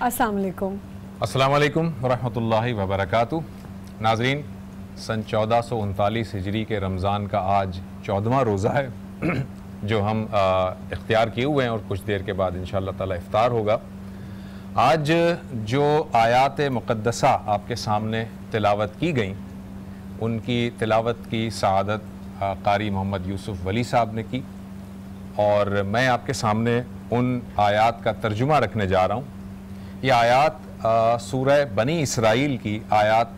अस्सलाम वालेकुम। अस्सलाम वालेकुम वरहमतुल्लाहि वबरकातुह। नाज़रीन, सन 1439 हिजरी के रमज़ान का आज 14वां रोज़ा है जो हम इख्तियार किए हुए हैं और कुछ देर के बाद इंशाअल्लाह ताला इफ्तार होगा। आज जो आयात मुक़द्दसा आपके सामने तिलावत की गई, उनकी तिलावत की सआदत कारी मोहम्मद यूसुफ वली साहब ने की और मैं आपके सामने उन आयात का तर्जुमा रखने जा रहा हूँ। ये आयात सूरह बनी इसराइल की आयात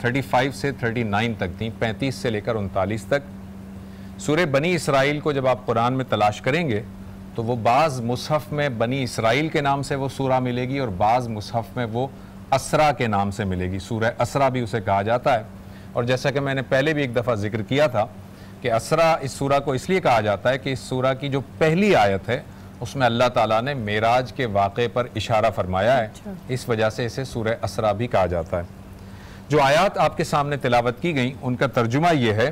35 से 39 तक थी, 35 से लेकर 39 तक। सूरह बनी इसराइल को जब आप कुरान में तलाश करेंगे तो वो बाज़ मुसहफ़ में बनी इसराइल के नाम से वो सूरा मिलेगी और बाज़ मुसहफ़ में वो असरा के नाम से मिलेगी। सूरह असरा भी उसे कहा जाता है। और जैसा कि मैंने पहले भी एक दफ़ा जिक्र किया था कि असरा इस सूरा को इसलिए कहा जाता है कि इस सूरा की जो पहली आयत है उसमें अल्लाह ताला ने मेराज के वाक़े पर इशारा फरमाया है। इस वजह से इसे सूरह असरा भी कहा जाता है। जो आयात आपके सामने तिलावत की गई उनका तर्जुमा ये है।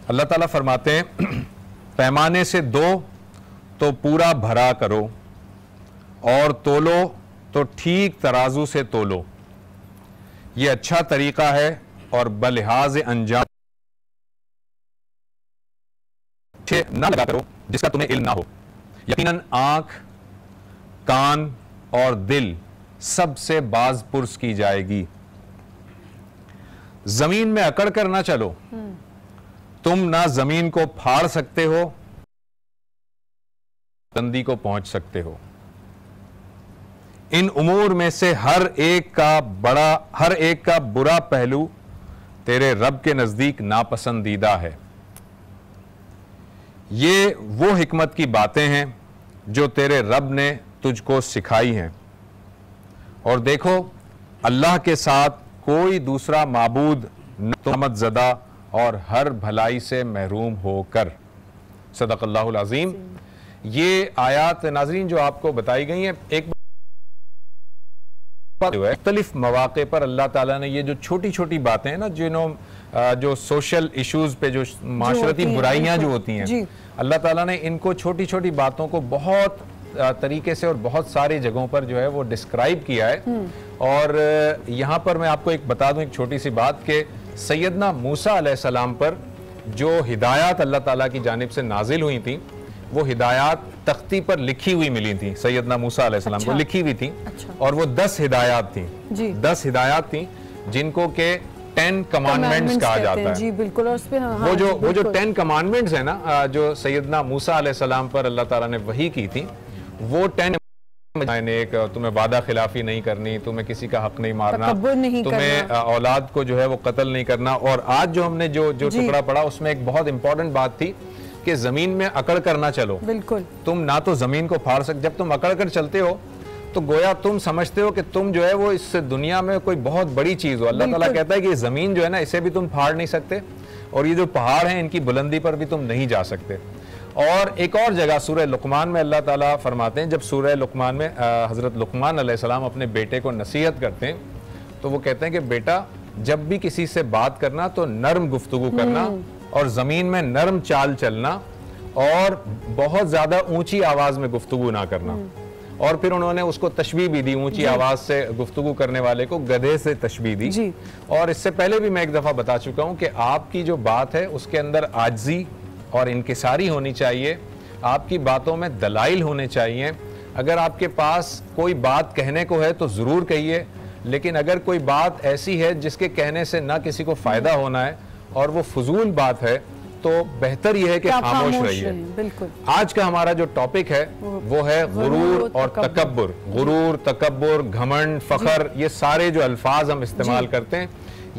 अल्लाह ताला फरमाते हैं, पैमाने से दो तो पूरा भरा करो और तोलो तो ठीक तराजू से तोलो। ये अच्छा तरीका है और बलिहाज अंजाम ना लगा करो जिसका तुम्हें इल्म ना हो। यकीनन आंख, कान और दिल सबसे बाज पुर्स की जाएगी। जमीन में अकड़ कर ना चलो, तुम ना जमीन को फाड़ सकते हो, बुलंदी को पहुंच सकते हो। इन उमूर में से हर एक का बुरा पहलू तेरे रब के नजदीक नापसंदीदा है। ये वो हिकमत की बातें हैं जो तेरे रब ने तुझको सिखाई हैं। और देखो, अल्लाह के साथ कोई दूसरा माबूद तोहमत ज़दा और हर भलाई से महरूम होकर। सदक़ल्लाहुल अज़ीम। ये आयात नाज़रीन जो आपको बताई गई हैं, एक मुख्तलिफ मौक़े पर अल्लाह ताला ने ये जो छोटी छोटी बातें हैं ना, जो सोशल इश्यूज़ पे जो माशरती बुराइयां जो होती हैं, अल्लाह ताला ने इनको छोटी छोटी बातों को बहुत तरीके से और बहुत सारी जगहों पर जो है वो डिस्क्राइब किया है। और यहाँ पर मैं आपको एक बता दूं, एक छोटी सी बात, कि सैयदना मूसा अलैहिस्सलाम पर जो हिदायत अल्लाह ताला की जानिब से नाजिल हुई थी, वो हिदायत तख्ती पर लिखी हुई मिली थी सैयदना मूसा अलैहिस्सलाम को, लिखी हुई थी। और वो 10 हिदायत थी, 10 हिदायत थी जिनको के 10 कमांडमेंट्स कहा जाता है। जी बिल्कुल। और उसपे वो जो 10 कमांडमेंट्स है ना, जो सैयदना मूसा अलैहिस्सलाम पर अल्लाह ताला ने वही की थी, वो 10 एक तुम्हें वादा खिलाफी नहीं करनी, तुम्हें किसी का हक नहीं मारना, तुम्हें औलाद को जो है वो कत्ल नहीं करना। और आज जो हमने जो टुकड़ा पढ़ा, उसमें एक बहुत इंपॉर्टेंट बात थी कि जमीन में अकड़ कर ना चलो। बिल्कुल। तुम ना तो जमीन को फाड़ सकते, जब तुम अकड़ कर चलते हो तो गोया तुम समझते हो कि तुम जो है वो इस दुनिया में कोई बहुत बड़ी चीज हो। अल्लाह ताला कहता है कि ये जमीन जो है ना, इसे भी तुम फाड़ नहीं सकते, और ये जो पहाड़ हैं इनकी बुलंदी पर भी तुम नहीं जा सकते। और एक और जगह सूरह लुकमान में अल्लाह ताला फरमाते हैं, जब सूरह लुकमान में हज़रत लुकमान अलैहिस्सलाम अपने बेटे को नसीहत करते हैं, तो वो कहते हैं कि बेटा, जब भी किसी से बात करना तो नर्म गुफ्तगू करना, और ज़मीन में नरम चाल चलना, और बहुत ज़्यादा ऊंची आवाज़ में गुफ्तगू ना करना। और फिर उन्होंने उसको तशबीह भी दी, ऊंची आवाज़ से गुफ्तगू करने वाले को गधे से तशबीह दी। और इससे पहले भी मैं एक दफ़ा बता चुका हूँ कि आपकी जो बात है उसके अंदर आजिज़ी और इनकिसारी होनी चाहिए, आपकी बातों में दलाइल होने चाहिए। अगर आपके पास कोई बात कहने को है तो ज़रूर कहिए, लेकिन अगर कोई बात ऐसी है जिसके कहने से ना किसी को फ़ायदा होना है और वो फजूल बात है, तो बेहतर यह है कि खामोश रहिए। बिल्कुल। आज का हमारा जो टॉपिक है वो है गुरूर और तकब्बुर। गुरूर, तकब्बुर, घमंड, फखर, ये सारे जो अल्फाज हम इस्तेमाल करते हैं,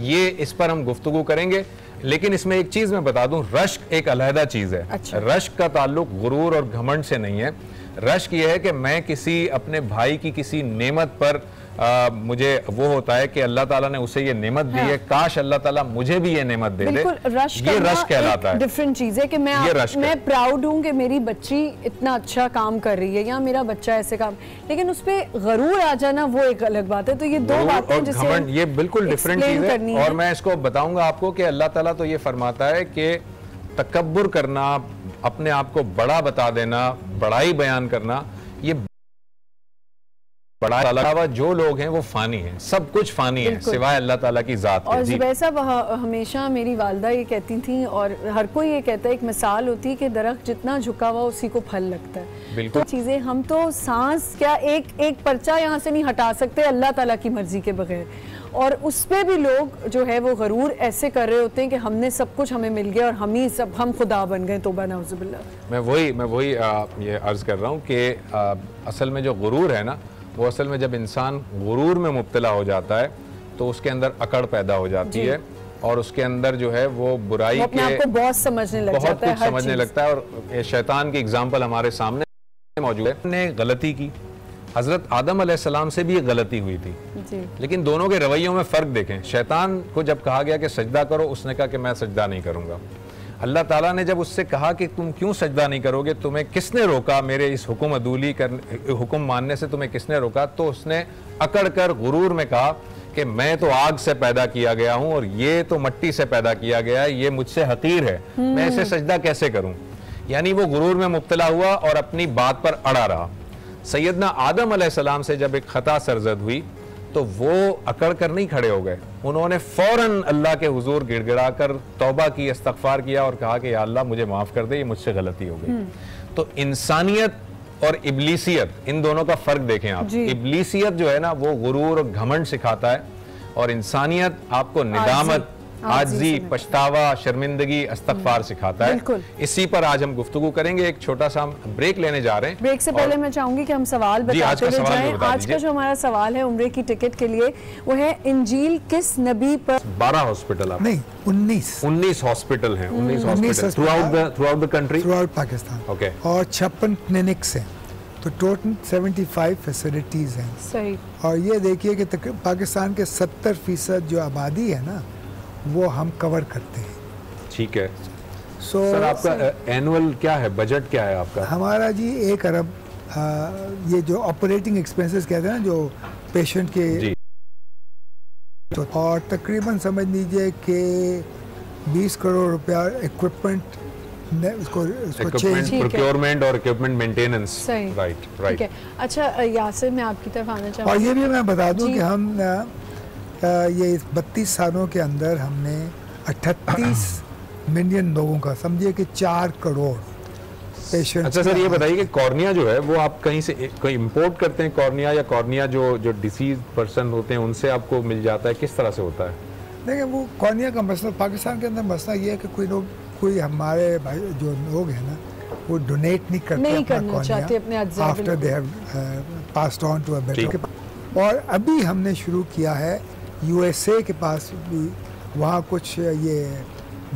ये इस पर हम गुफ्तगू करेंगे। लेकिन इसमें एक चीज मैं बता दूं, रश्क एक अलहदा चीज है। अच्छा। रश्क का ताल्लुक गुरूर और घमंड से नहीं है। रश्क ये है कि मैं किसी अपने भाई की किसी नेमत पर मुझे वो होता है कि अल्लाह ताला ने उसे ये नेमत दी है, काश अल्लाह ताला मुझे भी ये नेमत दे दे। ये रश्क कहलाता है। डिफरेंट चीज है कि मैं प्राउड हूँ कि मेरी बच्ची इतना अच्छा काम कर रही है या मेरा बच्चा ऐसे काम, लेकिन उस पे गरूर आ जाना वो एक अलग बात है। तो ये दो बातें जिसे ये बिल्कुल डिफरेंट चीज है। और मैं इसको बताऊंगा आपको कि अल्लाह ताला तो ये फरमाता है कि तकब्बुर करना, अपने आप को बड़ा बता देना, बड़ाई बयान करना, ये अलावा जो लोग हैं वो फानी हैं, सब कुछ फानी है सिवाय अल्लाह ताला की जात के। और ज़ुबैर साहब, हमेशा मेरी वालदा ये कहती थी और हर कोई ये कहता है, एक मिसाल होती है कि दरख्त जितना झुका हुआ उसी को फल लगता है। बिल्कुल। तो चीजें हम तो सांस क्या एक पर्चा यहाँ से नहीं हटा सकते अल्लाह ताला की मर्जी के बगैर। और उस पे भी लोग जो है वो गरूर ऐसे कर रहे होते हैं कि हमने सब कुछ हमें मिल गया और हम खुदा बन गए। तौबा नाउज़ुबिल्लाह। मैं वही ये अर्ज कर रहा हूँ कि असल में जो गुरूर है ना, वो असल में जब इंसान गुरूर में मुब्तला हो जाता है तो उसके अंदर अकड़ पैदा हो जाती है और उसके अंदर जो है वो बुराई के आपको बहुत समझने लग जाता है, बहुत कुछ समझने लगता है। और शैतान की एग्जाम्पल हमारे सामने मौजूद है। ने गलती की, हजरत आदम अलैहिस्सलाम से भी ये गलती हुई थी, लेकिन दोनों के रवैयों में फ़र्क देखें। शैतान को जब कहा गया कि सजदा करो, उसने कहा कि मैं सजदा नहीं करूँगा। अल्लाह ताला ने जब उससे कहा कि तुम क्यों सजदा नहीं करोगे, तुम्हें किसने रोका, मेरे इस हुक्म मानने से तुम्हें किसने रोका, तो उसने अकड़ कर गुरूर में कहा कि मैं तो आग से पैदा किया गया हूँ और ये तो मट्टी से पैदा किया गया है, ये मुझसे हकीर है, मैं इसे सजदा कैसे करूँ। यानी वो गुरूर में मुब्तला हुआ और अपनी बात पर अड़ा रहा। सैयदना आदम अलैहिस्सलाम से जब एक खता सरजद हुई तो वो अकड़ कर नहीं खड़े हो गए, उन्होंने फौरन अल्लाह के हुजूर गिड़गिड़ा कर तौबा की, इस्तगफार किया और कहा कि या अल्लाह मुझे माफ़ कर दे, ये मुझसे गलती हो गई। तो इंसानियत और इब्लीसियत, इन दोनों का फ़र्क देखें आप। इब्लीसियत जो है ना वो गुरूर और घमंड सिखाता है, और इंसानियत आपको निदामत आजी, पछतावा, शर्मिंदगी, इस्तग़फ़ार सिखाता है। बिल्कुल। इसी पर आज हम गुफ्तगू करेंगे। एक छोटा सा ब्रेक लेने जा रहे हैं। ब्रेक से पहले मैं चाहूंगी कि हम सवाल आज बताते का हुए सवाल जाएं। भी बता आज का दीजिए। जो हमारा सवाल है उम्रे की टिकट के लिए वो है, इंजील किस नबी पर 12 हॉस्पिटल आप नहीं, 19 हॉस्पिटल हैं, 19 19 hospital through out the country. Through out Pakistan. Okay. और 56 क्लिनिक्स हैं, तो टोटल 75 फैसिलिटीज़ हैं। सही। और ये देखिए कि पाकिस्तान के 70% जो आबादी है ना, वो हम कवर करते हैं। ठीक है। सो सर आपका एनुअल क्या है, बजट क्या है आपका? हमारा जी 1 अरब, ये जो ऑपरेटिंग एक्सपेंसेस कहते हैं ना, जो पेशेंट के जी। और तकरीबन समझ लीजिए कि 20 करोड़ रुपया इक्विपमेंट उसको चेंज। प्रोक्योरमेंट और इक्विपमेंट मेंटेनेंस। सही। राइट। ठीक है। अच्छा यासिर, मैं आपकी तरफ आना और चाहूँगी। ये भी मैं बता दूं जी। कि हम ये इस 32 सालों के अंदर हमने 38 मिलियन लोगों का, समझिए कि 4 करोड़ पेशेंट। अच्छा सर, ये बताइए कि कॉर्निया जो है वो आप कहीं से कोई इंपोर्ट करते हैं कॉर्निया, या कॉर्निया जो डिसीज पर्सन होते हैं उनसे आपको मिल जाता है, किस तरह से होता है? देखिए, वो कॉर्निया का मसला पाकिस्तान के अंदर मसला ये है कि कोई हमारे भाई जो लोग हैं ना, वो डोनेट नहीं करते नहीं अपना करना चाहते अपने अज्जा after they have passed on to a better. और अभी हमने शुरू किया है यूएसए के पास भी, वहाँ कुछ ये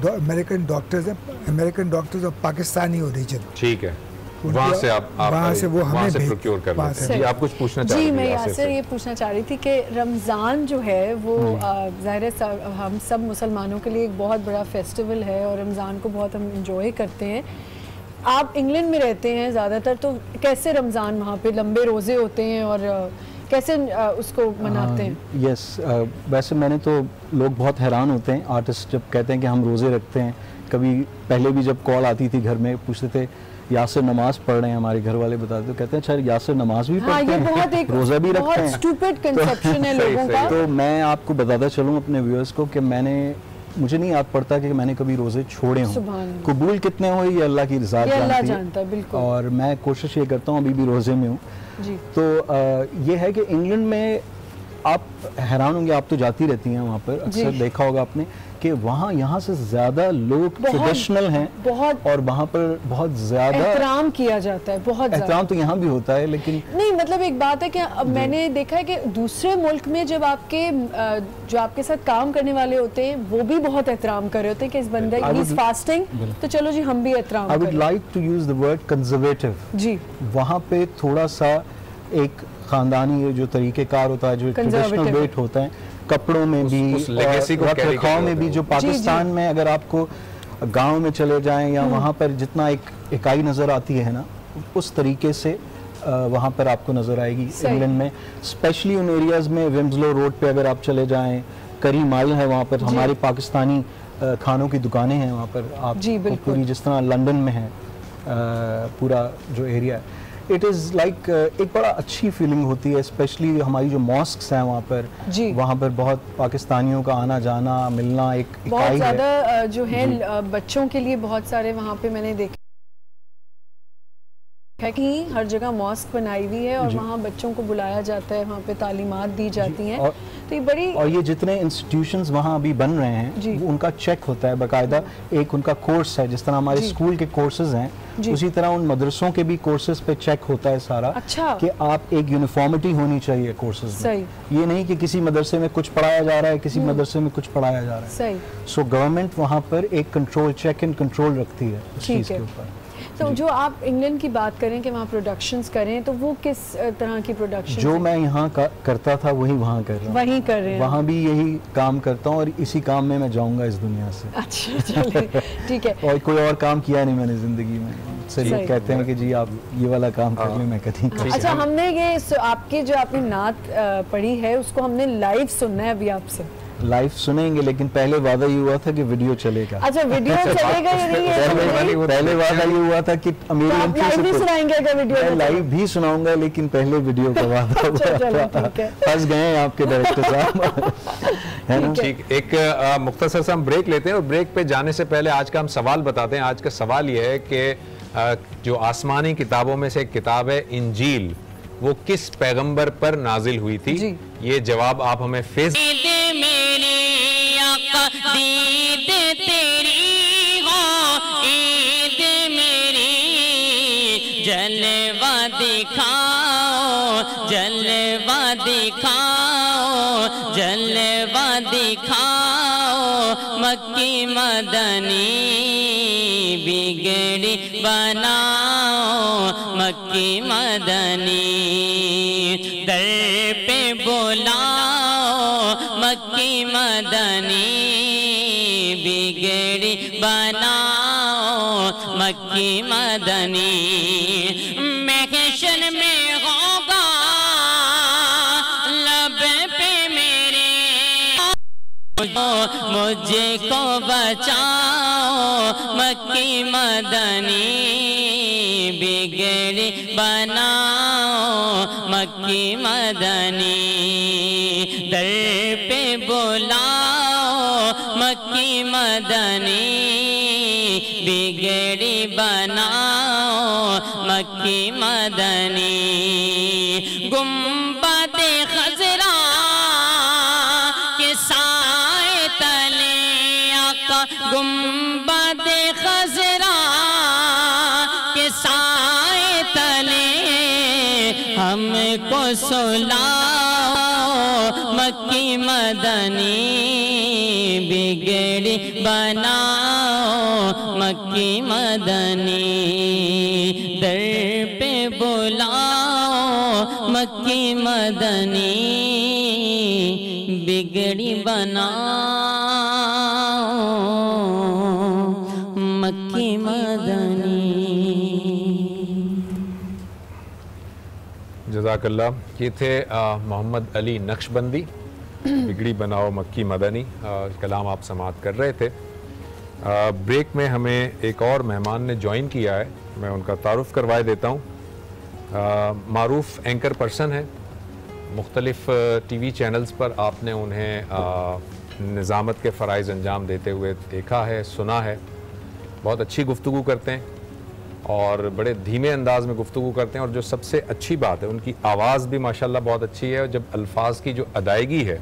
American doctors of Pakistani origin. ठीक है। वहाँ से आप वहाँ से वो वहाँ हमें से प्रोक्योर कर लेते हैं। जी, आप कुछ पूछना चाह रही जी, थी मैं यासिर यासिर से। ये पूछना चाह रही थी कि रमज़ान जो है वो ज़ाहिर है हम सब मुसलमानों के लिए एक बहुत बड़ा फेस्टिवल है और रमज़ान को बहुत हम इंजॉय करते हैं। आप इंग्लैंड में रहते हैं ज़्यादातर, तो कैसे रमज़ान वहाँ पे लंबे रोज़े होते हैं और कैसे उसको मनाते हैं? यस, वैसे मैंने तो लोग बहुत हैरान होते हैं आर्टिस्ट जब कहते हैं कि हम रोज़े रखते हैं। कभी पहले भी जब कॉल आती थी घर में पूछते थे यासिर नमाज पढ़ रहे हैं, हमारे घर वाले बताते तो कहते हैं अच्छा यासिर नमाज भी पढ़ते ये बहुत हैं, एक रोज़ा भी रखते बहुत हैं। स्टूपिड कंसेप्शन है लोगों का। तो मैं आपको बताता चलूँ अपने व्यूअर्स को कि मुझे नहीं याद पड़ता कि मैंने कभी रोज़े छोड़े हों। कबूल कितने हो ये अल्लाह की रज़ा जानती है। बिल्कुल। और मैं कोशिश ये करता हूँ, अभी भी रोज़े में हूँ। तो ये है कि इंग्लैंड में आप हैरान होंगे, आप तो जाती रहती हैं वहाँ पर, अक्सर देखा होगा आपने कि वहाँ यहाँ से ज़्यादा लोग ट्रेडिशनल हैं, बहुत, और वहाँ पर बहुत ज़्यादा एहतराम किया जाता है। बहुत एहतराम तो यहाँ भी होता है, लेकिन नहीं, मतलब एक बात है कि अब मैंने देखा है कि दूसरे मुल्क में जब जो आपके साथ काम करने वाले होते हैं वो भी बहुत एहतराम कर रहे होते हैं कि इस बंदे ही इज फास्टिंग, तो चलो जी हम भी एहतराम I would like to use the word conservative. जी, वहाँ पे थोड़ा सा एक खानदानी जो तरीक़ेकार होता है, जो ट्रेडिशनल वेट होता है, कपड़ों में भी, रख रखाव में भी, जो पाकिस्तान में अगर आपको गांव में चले जाएं या वहाँ पर जितना एक इकाई नज़र आती है ना, उस तरीके से वहाँ पर आपको नज़र आएगी इंग्लैंड में। स्पेशली उन एरियाज़ में विम्सलो रोड पे अगर आप चले जाएं, करी माइल है वहाँ पर, हमारे पाकिस्तानी खानों की दुकानें हैं वहाँ पर, आप पूरी जिस तरह लंदन में है पूरा जो एरिया है, इट इज़ लाइक एक बड़ा अच्छी फीलिंग होती है। स्पेशली हमारी जो मॉस्क्स हैं वहाँ पर बहुत पाकिस्तानियों का आना जाना, मिलना एक बहुत ज़्यादा जो है बच्चों के लिए बहुत सारे वहाँ पे मैंने देखा है कि हर जगह मॉस्क बनाई हुई है और वहाँ बच्चों को बुलाया जाता है, वहाँ पे तालीमात दी जाती हैं। तो ये बड़ी, और ये जितने इंस्टीट्यूशंस वहाँ अभी बन रहे हैं उनका चेक होता है बाकायदा, एक उनका कोर्स है, जिस तरह हमारे स्कूल के कोर्सेज हैं उसी तरह उन मदरसों के भी कोर्सेज पे चेक होता है सारा। अच्छा। कि आप एक यूनिफॉर्मिटी होनी चाहिए कोर्सेज में, ये नहीं कि किसी मदरसे में कुछ पढ़ाया जा रहा है, किसी मदरसे में कुछ पढ़ाया जा रहा है। सो गवर्नमेंट वहाँ पर एक कंट्रोल, चेक एंड कंट्रोल रखती है उस चीज़ के ऊपर। तो जो आप इंग्लैंड की बात करें कि वहाँ प्रोडक्शंस करें, तो वो किस तरह की प्रोडक्शन? जो मैं यहाँ करता था वही वहाँ कर रहा हूँ, वहीं कर रहे हैं, वहाँ भी यही काम करता हूँ और इसी काम में मैं जाऊँगा इस दुनिया से। अच्छा, चलिए ठीक है। और कोई और काम किया नहीं मैंने ज़िंदगी में, चलिए कहते हैं कि जी आप ये वाला काम कर लें, मैं कहीं कर। अच्छा, हमने ये आपकी जो आपने नात पढ़ी है उसको हमने लाइव सुनना है अभी आपसे। लाइव सुनेंगे, लेकिन पहले वादा ये हुआ था कि वीडियो चलेगा। अच्छा, वीडियो चलेगा या नहीं है? पहले वादा ये हुआ था कि मेरी लाइव भी सुनाएंगे अगर वीडियो? मैं लाइव भी सुनाऊंगा, लेकिन पहले वीडियो का वादा हुआ। फंस गए आपके डायरेक्टर साहब, है ना? ठीक, एक मुख्तसर सा हम ब्रेक लेते हैं और ब्रेक पे जाने से पहले आज का हम सवाल बताते हैं। आज का सवाल ये है कि जो आसमानी किताबों में से एक किताब है इंजील, वो किस पैगंबर पर नाजिल हुई थी? ये जवाब आप हमें फेस आका दीद तेरी हो ईद मेरी, जलवा दिखाओ जलवा दिखाओ जलवा दिखाओ, मक्की मदनी बिगड़ी बनाओ मक्की मदनी, दर पे बुलाओ मक्की मदनी बिगड़ी बनाओ मक्की मदनी, महशर में होगा लब पे मेरे, मुझको बचाओ मक्की मदनी बिगड़ी बनाओ मक्की मदनी, दर पे बुलाओ मक्की मदनी बिगड़ी बनाओ मक्की मदनी, गुम्बद खजरा के साए तले आका, गुम्बद खजरा के साए तले हमको सुलाओ मक्की मदनी बिगड़ी बनाओ मक्की मदनी, दर पे बुलाओ मक्की मदनी बिगड़ी बनाओ मक्की मदनी। जज़ाकल्लाह। ये थे मोहम्मद अली नक्शबंदी, बिगड़ी बनाओ मक्की मदनी, कलाम आप समाअत कर रहे थे। ब्रेक में हमें एक और मेहमान ने ज्वाइन किया है, मैं उनका तारुफ करवाए देता हूँ। मारूफ एंकर पर्सन है, मुख्तलिफ टीवी चैनल्स पर आपने उन्हें निज़ामत के फ़राइज़ अंजाम देते हुए देखा है, सुना है। बहुत अच्छी गुफ्तगू करते हैं और बड़े धीमे अंदाज में गुफ्तगू करते हैं, और जो सबसे अच्छी बात है उनकी आवाज़ भी माशाल्लाह बहुत अच्छी है, और जब अल्फाज की जो अदायगी है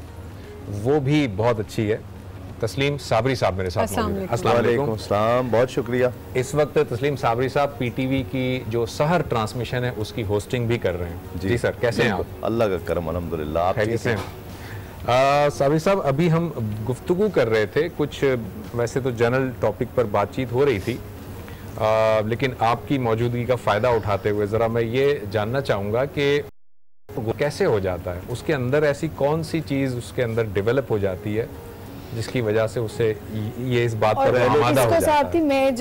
वो भी बहुत अच्छी है। तस्लीम साबरी साहब मेरे साथ मौजूद हैं। अस्सलाम वालेकुम। अस्सलाम, बहुत शुक्रिया। इस वक्त तस्लीम साबरी साहब पीटीवी की जो सहर ट्रांसमिशन है उसकी होस्टिंग भी कर रहे हैं। जी सर, कैसे हैं आप? अल्लाह का करम, अल्हम्दुलिल्लाह। आप कैसे हैं? साबरी साहब, अभी हम गुफ्तगू कर रहे थे, कुछ वैसे तो जनरल टॉपिक पर बातचीत हो रही थी, लेकिन आपकी मौजूदगी का फ़ायदा उठाते हुए ज़रा मैं ये जानना चाहूँगा कि वो कैसे हो जाता है, उसके अंदर ऐसी कौन सी चीज़ उसके अंदर डेवलप हो जाती है जिसकी वजह से उसे ये इस बात पर आमादा हो जाता है। मैं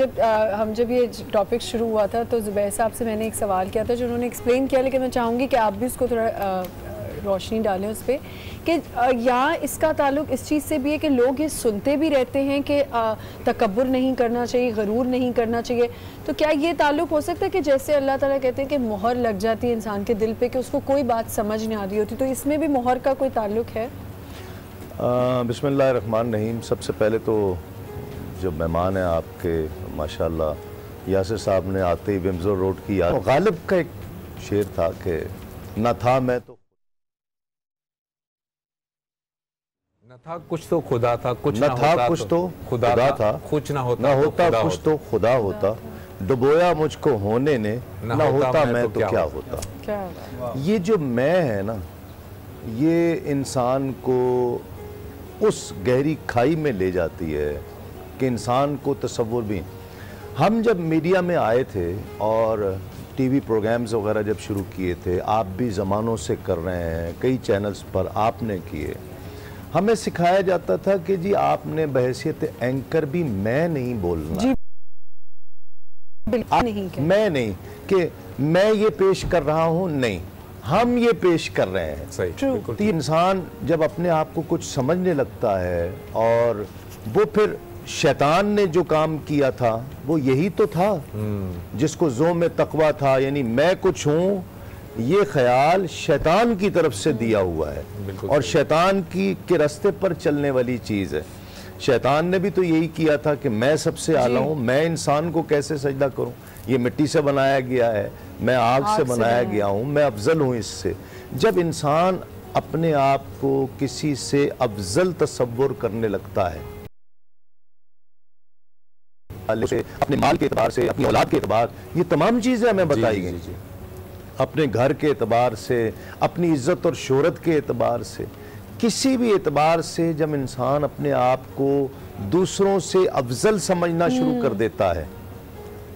जब ये टॉपिक शुरू हुआ था तो ज़ुबैर साहब से मैंने एक सवाल किया था जो उन्होंने एक्सप्लेन किया, लेकिन मैं चाहूँगी कि आप भी उसको थोड़ा रोशनी डालें उस पर, कि यहाँ इसका ताल्लुक इस चीज़ से भी है कि लोग ये सुनते भी रहते हैं कि तकब्बुर नहीं करना चाहिए, गरूर नहीं करना चाहिए, तो क्या ये ताल्लुक हो सकता है कि जैसे अल्लाह ताला कहते हैं कि मोहर लग जाती है इंसान के दिल पे कि उसको कोई बात समझ नहीं आ रही होती, तो इसमें भी मोहर का कोई ताल्लुक है? बिस्मिल्लाहिर्रहमानिर्रहीम। सबसे पहले तो जो मेहमान हैं आपके, माशाल्लाह यासिर साहब ने आते ही विम्सर रोड की याद, गालिब का एक शेर था कि न था मैं तो न था कुछ तो खुदा था, कुछ न था कुछ तो खुदा था, कुछ ना होता कुछ तो खुदा होता, डुबोया मुझको होने ने, न होता मैं तो क्या होता। ये जो मैं है ना, ये इंसान को उस गहरी खाई में ले जाती है कि इंसान को तसव्वुर भी। हम जब मीडिया में आए थे और टीवी प्रोग्राम्स वगैरह जब शुरू किए थे, आप भी ज़मानों से कर रहे हैं, कई चैनल्स पर आपने किए, हमें सिखाया जाता था कि जी आपने बहैसियत एंकर भी मैं नहीं बोलना, जी नहीं मैं नहीं कि मैं ये पेश कर रहा हूँ, नहीं हम ये पेश कर रहे हैं। सही, तो इंसान जब अपने आप को कुछ समझने लगता है, और वो फिर शैतान ने जो काम किया था वो यही तो था, जिसको ज़ोम तक़वा था, यानी मैं कुछ हूँ, ये ख्याल शैतान की तरफ से दिया हुआ है और शैतान के रास्ते पर चलने वाली चीज़ है। शैतान ने भी तो यही किया था कि मैं सबसे आला हूँ, मैं इंसान को कैसे सजदा करूँ, ये मिट्टी से बनाया गया है, मैं आग से बनाया गया हूँ, मैं अफजल हूँ इससे। जब इंसान अपने आप को किसी से अफजल तसव्वुर करने लगता है से, अपने माल के एतबार से, अपनी औलाद के एतबार, ये तमाम चीज़ें हमें बताई गई। अपने घर के एतबार से, अपनी इज्जत और शोहरत के एतबार से, किसी भी एतबार से जब इंसान अपने आप को दूसरों से अफजल समझना शुरू कर देता है,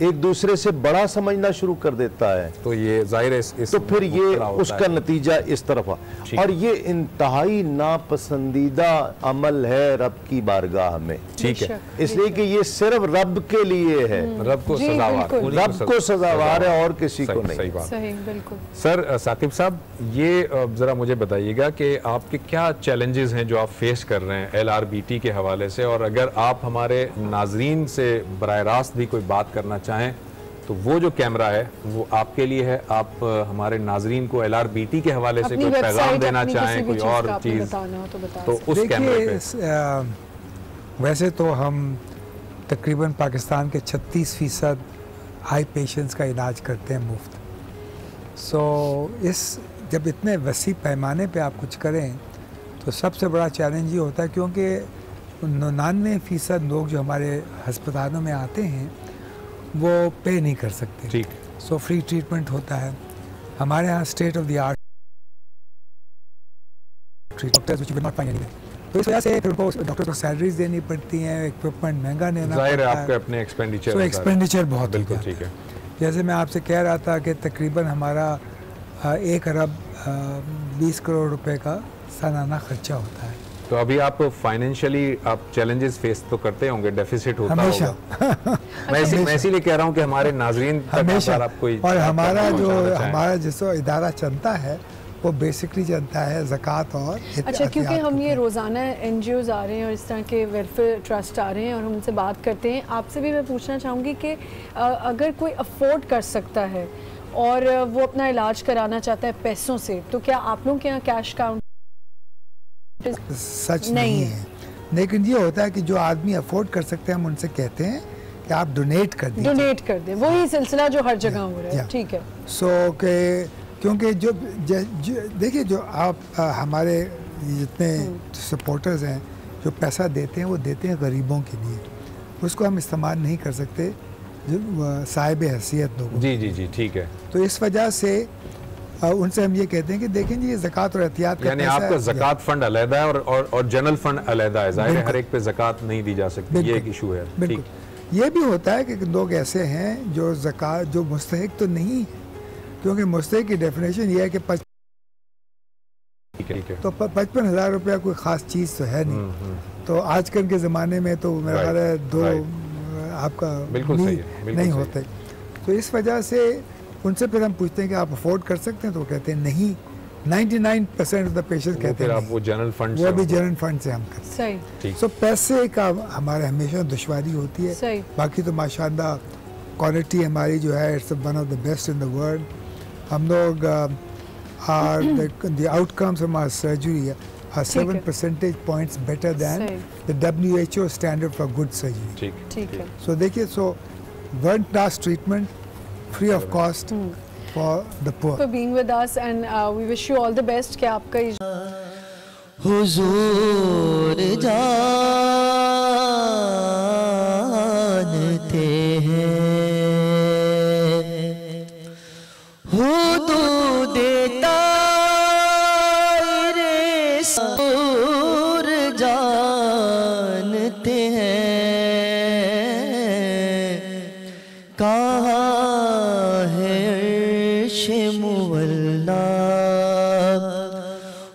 एक दूसरे से बड़ा समझना शुरू कर देता है, तो ये जाहिर है तो फिर ये उसका नतीजा इस तरफ और ये इंतहाई नापसंदीदा अमल है रब की बारगाह में। ठीक है, इसलिए कि ये सिर्फ रब के लिए है, रब को सजावार, रब को सजावार है और किसी को नहीं। सही बात, बिल्कुल। सर साकिब साहब, ये जरा मुझे बताइएगा कि आपके क्या चैलेंजेस हैं जो आप फेस कर रहे हैं LRBT के हवाले से, और अगर आप हमारे नाजरीन से बराह रास्त भी कोई बात करना चाहें तो वो जो कैमरा है वो आपके लिए है। आप हमारे नाजरीन को LRBT के हवाले से कोई पैगाम देना चाहें, कोई और चीज़ तो उस कैमरे पे। वैसे तो हम तकरीबन पाकिस्तान के 36% आई पेशेंट्स का इलाज करते हैं मुफ्त। इस जब इतने वसी पैमाने पे आप कुछ करें तो सबसे बड़ा चैलेंज ये होता है, क्योंकि 99% लोग जो हमारे अस्पतालों में आते हैं वो पे नहीं कर सकते। ठीक। फ्री ट्रीटमेंट होता है हमारे यहाँ, state of the art doctors which will not find anywhere. तो इस वजह से फिर उनको डॉक्टर्स को सैलरीज देनी पड़ती हैं, इक्विपमेंट महंगा लेना पड़ता है, जाहिर है आपके अपने एक्सपेंडिचर, तो एक्सपेंडिचर बहुत बिल्कुल ठीक है। जैसे मैं आपसे कह रहा था कि तकरीबन हमारा 1 अरब 20 करोड़ रुपए का सालाना खर्चा होता है। तो अभी आप फाइनेंशियली आप चैलेंजेस फेस तो करते होंगे, डेफिसिट होता होगा। मैं इसीलिए कह रहा हूँ कि हमारे नाजरीन हमेशा कोई और हमारा जिसको इदारा चलता है वो बेसिकली चलता है ज़कात और अच्छा, क्योंकि हम ये रोज़ाना NGOs आ रहे हैं और इस तरह के वेलफेयर ट्रस्ट आ रहे हैं और हम उनसे बात करते हैं, आपसे भी मैं पूछना चाहूँगी कि अगर कोई अफोर्ड कर सकता है और वो अपना इलाज कराना चाहता है पैसों से, तो क्या आप लोग के यहाँ कैश काउंट सच नहीं है, लेकिन ये होता है कि जो आदमी अफोर्ड कर सकते हैं हम उनसे कहते हैं कि आप डोनेट कर दीजिए, डोनेट कर दें। वही सिलसिला जो हर जगह हो रहा है। ठीक है। क्योंकि जो देखिए जो आप हमारे जितने सपोर्टर्स हैं जो पैसा देते हैं वो देते हैं गरीबों के लिए, उसको हम इस्तेमाल नहीं कर सकते जो साहिब हैसियत लोगों। जी जी जी, ठीक है। तो इस वजह से उनसे हम ये कहते हैं कि देखें जी ये ज़कात और एहतियात यानी आपका ज़कात फंड अलग है और जनरल फंड अलग है, जाहिर है हर एक पे ज़कात नहीं दी जा सकती, ये एक इशू है। बिल्कुल। ये भी होता है कि लोग ऐसे हैं जो ज़कात जो मुस्तहिक तो नहीं, क्योंकि मुस्तहिक की डेफिनेशन ये है कि तो 55,000 रुपया कोई ख़ास चीज़ तो है नहीं। तो आजकल के ज़माने में तो मेरा ख्याल है दो आपका नहीं होते। तो इस वजह से उनसे फिर हम पूछते हैं कि आप अफोर्ड कर सकते हैं, तो वो कहते हैं नहीं। 99% ऑफ द पेशेंट्स कहते हैं वो जनरल फंड, वो भी जनरल फंड से हम करते हैं। सो पैसे का हमारे हमेशा दुश्वारी होती है, बाकी तो माशाल्लाह क्वालिटी हमारी जो है it's one of the best in the world. हम लोग the outcomes from our surgery are 7 percentage points better than the WHO standard for good surgery. ठीक है। So देखिए, so world class treatment free of cost for the poor. For being with us and we wish you all the best कि आपका हुजूर जानते हैं हुदूद हुजूर जानते हैं कहाँ है अर्श मुअल्ला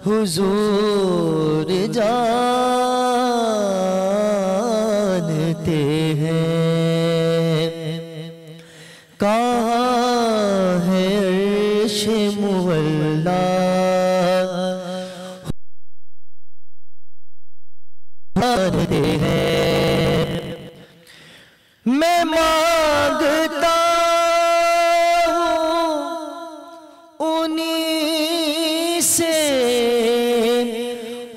हुजूर जानते हैं कहाँ है अर्श मुअल्ला जानते हैं। मैं मांगता हूँ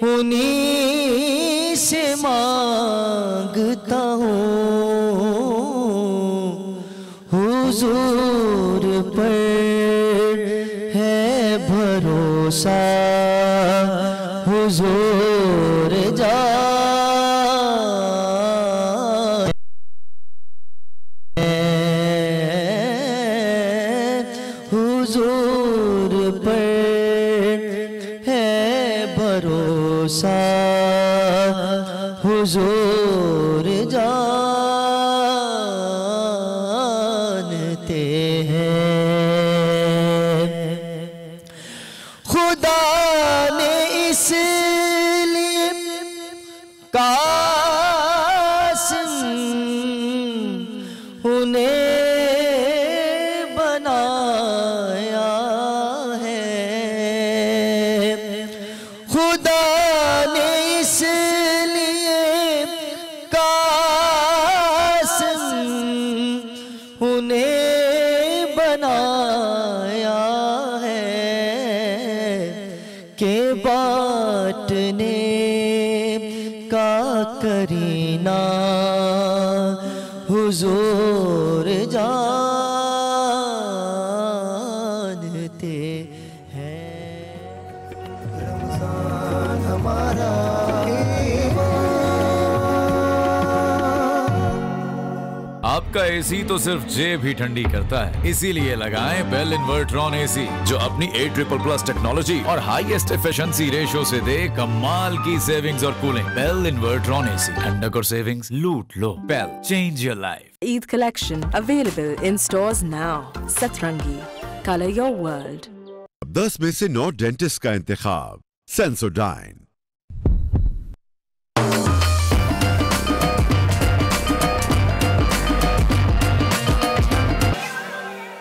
उन्हीं से मांगता हूँ हुजूर पर है भरोसा हुजूर भरोसा हुजूर जानते हैं। खुदा ने इसलिए कासिम उन्हें बनाया है। खुदा ने इसलिए कासिम उन्हें बनाया है कि बांटने का करीना हुजूर जानते हैं। रमज़ान हमारा आपका एसी तो सिर्फ जेब ही ठंडी करता है, इसीलिए लगाएं बेल इन्वर्ट्रॉन एसी जो अपनी 8++ टेक्नोलॉजी और हाईएस्ट एफिशिएंसी रेशो से दे कमाल की सेविंग्स और कूलिंग। बेल इन्वर्ट्रॉन एसी, ठंडक और सेविंग्स लूट लो। Bell, change your life. Eid collection available in stores now. Satrangi, color your world. 10 में से 9 डेंटिस्ट का इंतखाब सेंसोडाइन।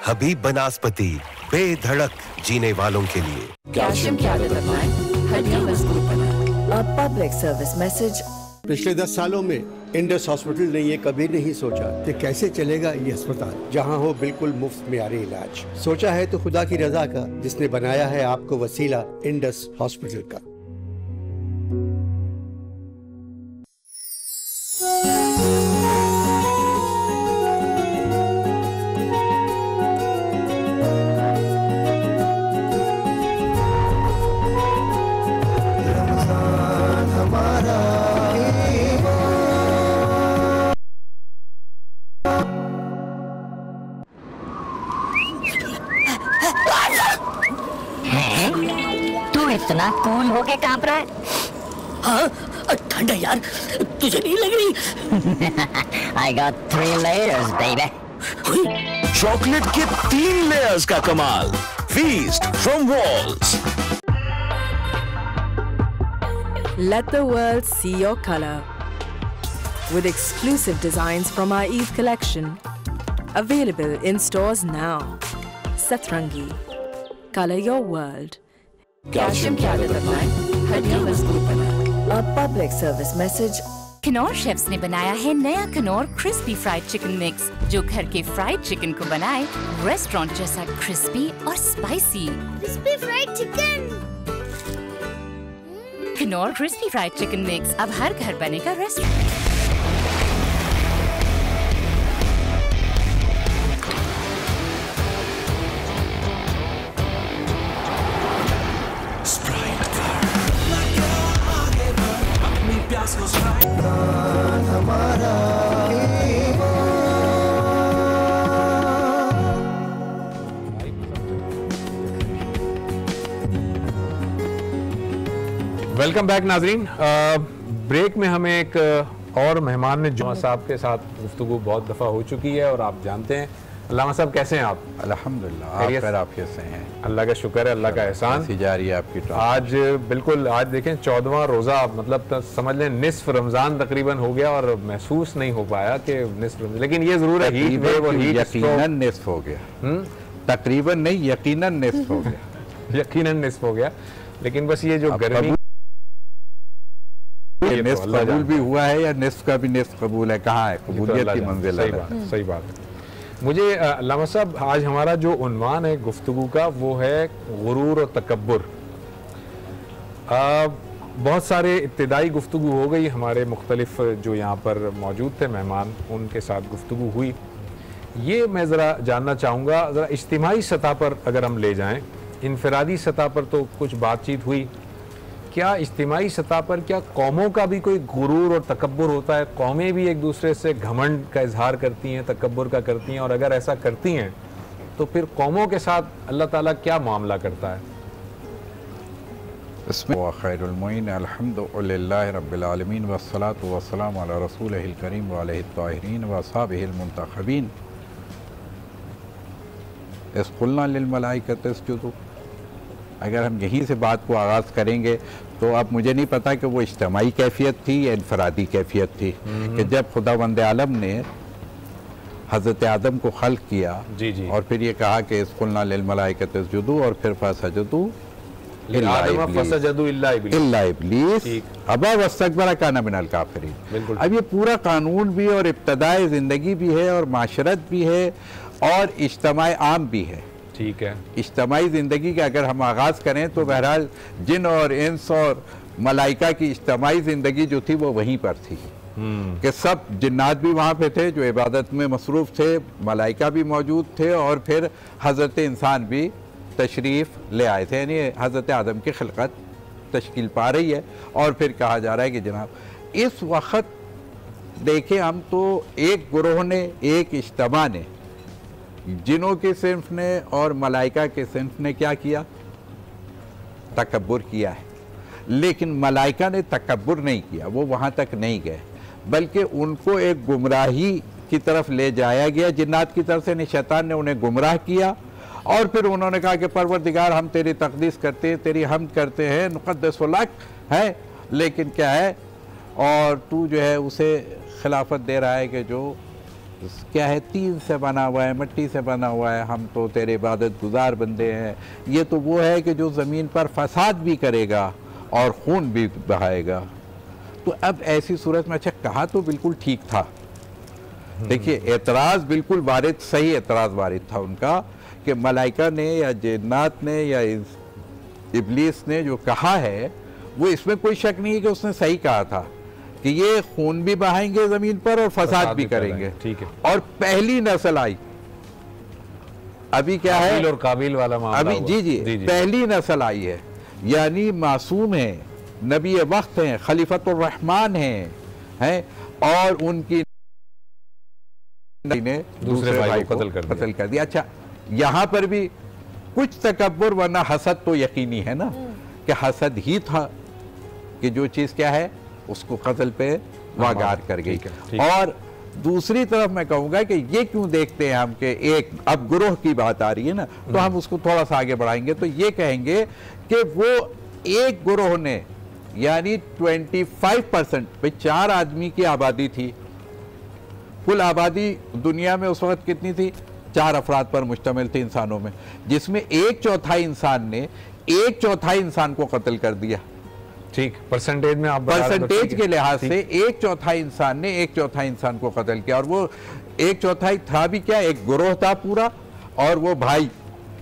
हबीब बनास्पति, बेधड़क जीने वालों के लिए। Calcium की आदत अपनाएं, हड्डियां मजबूत बनाएं। A public service message. पिछले 10 सालों में इंडस हॉस्पिटल ने ये कभी नहीं सोचा कि कैसे चलेगा ये अस्पताल, जहां हो बिल्कुल मुफ्त मियारी इलाज। सोचा है तो खुदा की रजा का, जिसने बनाया है आपको वसीला इंडस हॉस्पिटल का। इतना कूल होके कांप रहा है? हाँ, ठंडा यार, तुझे नहीं लग रही? I got 3 layers, baby. Chocolate के 3 लेयर्स का कमाल। Feast from Walls. Let the world see your color with exclusive designs from our Eid collection. Available in stores now. Satrangi, color your world. Calcium की आदत अपनाएं, हड्डियां मजबूत बनाएं। A public service message. Knorr chefs ने बनाया है नया Knorr crispy fried chicken mix, जो घर के फ्राइड चिकन को बनाए रेस्टोरेंट जैसा क्रिस्पी और spicy. Crispy fried chicken. Knorr crispy fried chicken mix अब हर घर बनेगा रेस्टोरेंट। वेलकम बैक नाजरीन। ब्रेक में हमें एक और मेहमान ने जो साहब के साथ गुफ्तगू बहुत दफ़ा हो चुकी है और आप जानते हैं। अल्लामा साहब कैसे हैं आप? अल्हम्दुलिल्लाह, आप कैसे हैं? अल्लाह का शुक्र है, अल्लाह का एहसान। जा रही है आपकी आज बिल्कुल, आज देखें 14वां रोज़ा, मतलब समझ लें निस्फ रमज़ान तकरीबन हो गया और महसूस नहीं हो पाया कि निस्फ रमज़ान, लेकिन ये ज़रूर है हीट वेव और हीट यकीनन निस्फ हो गया। तकरीबन नहीं, यकीनन निस्फ हो गया। यकीनन निस्फ हो गया, लेकिन बस ये जो गर्मी निस्फ कबूल भी हुआ है या निस्फ का भी निस्फ कबूल है, कहाँ है कबूलियत की मंजिल? सही बात है। मुझे अल्लामा साहब, आज हमारा जो उन्वान है गुफ्तगू का वो है गुरूर और तकब्बुर। बहुत सारे इब्तिदाई गुफ्तगू हो गई, हमारे मुख्तलिफ जो यहाँ पर मौजूद थे मेहमान, उनके साथ गुफ्तगू हुई। ये मैं ज़रा जानना चाहूँगा, ज़रा इज्तिमाई सतह पर अगर हम ले जाएँ, इनफरादी सतह पर तो कुछ बातचीत हुई, क्या इज्तिमाई सतह पर क्या कौमों का भी कोई गुरूर और तकब्बुर होता है? कौमें भी एक दूसरे से घमंड का इजहार करती हैं, तकब्बुर का करती हैं, और अगर ऐसा करती हैं तो फिर कौमों के साथ अल्लाह ताला क्या मामला करता है? इसमें खैरुल मुईन अल्हम्दुलिल्लाहि रब्बिल आलमीन वस्सलातु वस्सलामु अला रसूलिहिल करीम व अलैहि त्ताहिरीन व अस्हाबिहिल मुंतखबीन इस कुल्ना लिल मलाइकति इसजुदू। अगर हम यहीं से बात को आगाज़ करेंगे तो अब मुझे नहीं पता कि वो इज्तिमाई कैफियत थी या इनफरादी कैफियत थी कि जब खुदावंद आलम ने हज़रत आदम को खल्क़ किया जी। और फिर ये कहा कि इस कुल्ना लिल मलाइकति इसजुदू और फिर फसजदू इल्ला इब्लीस अबा वस्तकबरा काना मिनल काफिरीन। अब ये पूरा कानून भी और इब्तदाए ज़िंदगी भी है और माशरत भी है और इज्तिमाई आम भी है। ठीक है, इज्तिमाई ज़िंदगी का अगर हम आगाज़ करें तो बहरहाल जिन और इंस और मलाइका की इज्तिमाई ज़िंदगी जो थी वो वहीं पर थी कि सब जिन्नात भी वहाँ पे थे जो इबादत में मसरूफ़ थे, मलाइका भी मौजूद थे और फिर हज़रत इंसान भी तशरीफ़ ले आए थे, यानी हज़रत आदम की खिलकत तश्कील पा रही है। और फिर कहा जा रहा है कि जनाब इस वक्त देखें हम तो एक गुरोह ने, एक इज्तिमा ने, जिनों के सिंफ ने और मलाइका के सिंफ ने क्या किया? तकब्बुर किया है। लेकिन मलाइका ने तकब्बुर नहीं किया, वो वहाँ तक नहीं गए, बल्कि उनको एक गुमराही की तरफ ले जाया गया जिन्नात की तरफ से। शैतान ने उन्हें गुमराह किया और फिर उन्होंने कहा कि परवरदिगार हम तेरी तकदीस करते हैं, तेरी हमद करते हैं, नुक़द्दिसु लक है, लेकिन क्या है और तू जो है उसे खिलाफत दे रहा है कि जो क्या है तीन से बना हुआ है, मिट्टी से बना हुआ है, हम तो तेरे इबादत गुजार बंदे हैं। ये तो वो है कि जो ज़मीन पर फसाद भी करेगा और खून भी बहाएगा। तो अब ऐसी सूरत में अच्छा कहा तो बिल्कुल ठीक था। देखिए एतराज़ बिल्कुल वारिद, सही एतराज़ वारिद था उनका कि मलाइका ने या जिन्नात ने या इब्लीस ने जो कहा है वो इसमें कोई शक नहीं है कि उसने सही कहा था कि ये खून भी बहाएंगे ज़मीन पर और फसाद भी करेंगे। ठीक है। और पहली नस्ल आई, अभी क्या है और काबिल वाला मामला अभी जी, पहली नस्ल आई है, यानी मासूम है, नबी वक्त हैं, खलीफतुर रहमान हैं और उनकी ने दूसरे भाई को कत्ल कर दिया। अच्छा यहाँ पर भी कुछ तकब्बुर, वरना हसद तो यकीनी है ना कि हसद ही था कि जो चीज़ क्या है उसको कत्ल पे वागार कर गई। और दूसरी तरफ मैं कहूँगा कि ये क्यों देखते हैं हम कि एक अब गुरोह की बात आ रही है ना, तो हम उसको थोड़ा सा आगे बढ़ाएंगे तो ये कहेंगे कि वो एक गुरोह ने यानी 25% पे 4 आदमी की आबादी थी। कुल आबादी दुनिया में उस वक्त कितनी थी? 4 अफराद पर मुश्तमिल थी इंसानों में, जिसमें 1/4 इंसान ने 1/4 इंसान को कत्ल कर दिया। ठीक, परसेंटेज में आप परसेंटेज के लिहाज से 1/4 इंसान ने 1/4 इंसान को कत्ल किया। और वो 1/4 था भी क्या? एक गुरोह था पूरा और वो भाई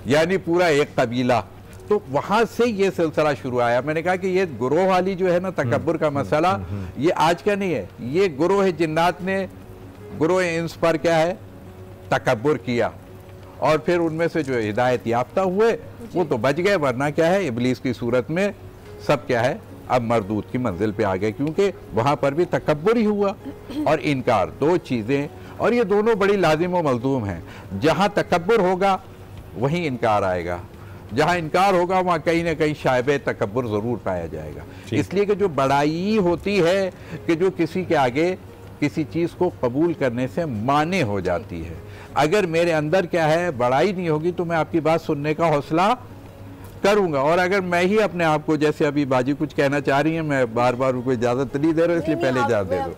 यानी पूरा एक कबीला। तो वहां से ये सिलसिला शुरू आया। मैंने कहा कि ये गुरोह वाली जो है ना तकब्बुर का मसला, ये आज का नहीं है, ये गुरोह जिन्नात ने गुरोह इंस पर क्या है तकब्बुर किया और फिर उनमें से जो हिदायत याफ्ता हुए वो तो बच गए, वरना क्या है इब्लीस की सूरत में सब क्या है अब मरदूद की मंजिल पे आ गए, क्योंकि वहाँ पर भी तकब्बुर ही हुआ और इनकार, 2 चीज़ें, और ये दोनों बड़ी लाजिम व मलजूम हैं। जहाँ तकब्बुर होगा वहीं इनकार आएगा, जहाँ इनकार होगा वहाँ कहीं ना कहीं शायबे तकब्बुर ज़रूर पाया जाएगा। इसलिए कि जो बड़ाई होती है कि जो किसी के आगे किसी चीज़ को कबूल करने से माने हो जाती है। अगर मेरे अंदर क्या है बड़ाई नहीं होगी तो मैं आपकी बात सुनने का हौसला करूंगा। और अगर मैं ही अपने आप को, जैसे अभी बाजी कुछ कहना चाह रही हैं, मैं बार बार उनको इजाज़त नहीं दे रहा हूँ, इसलिए पहले इजाज़त दे दो।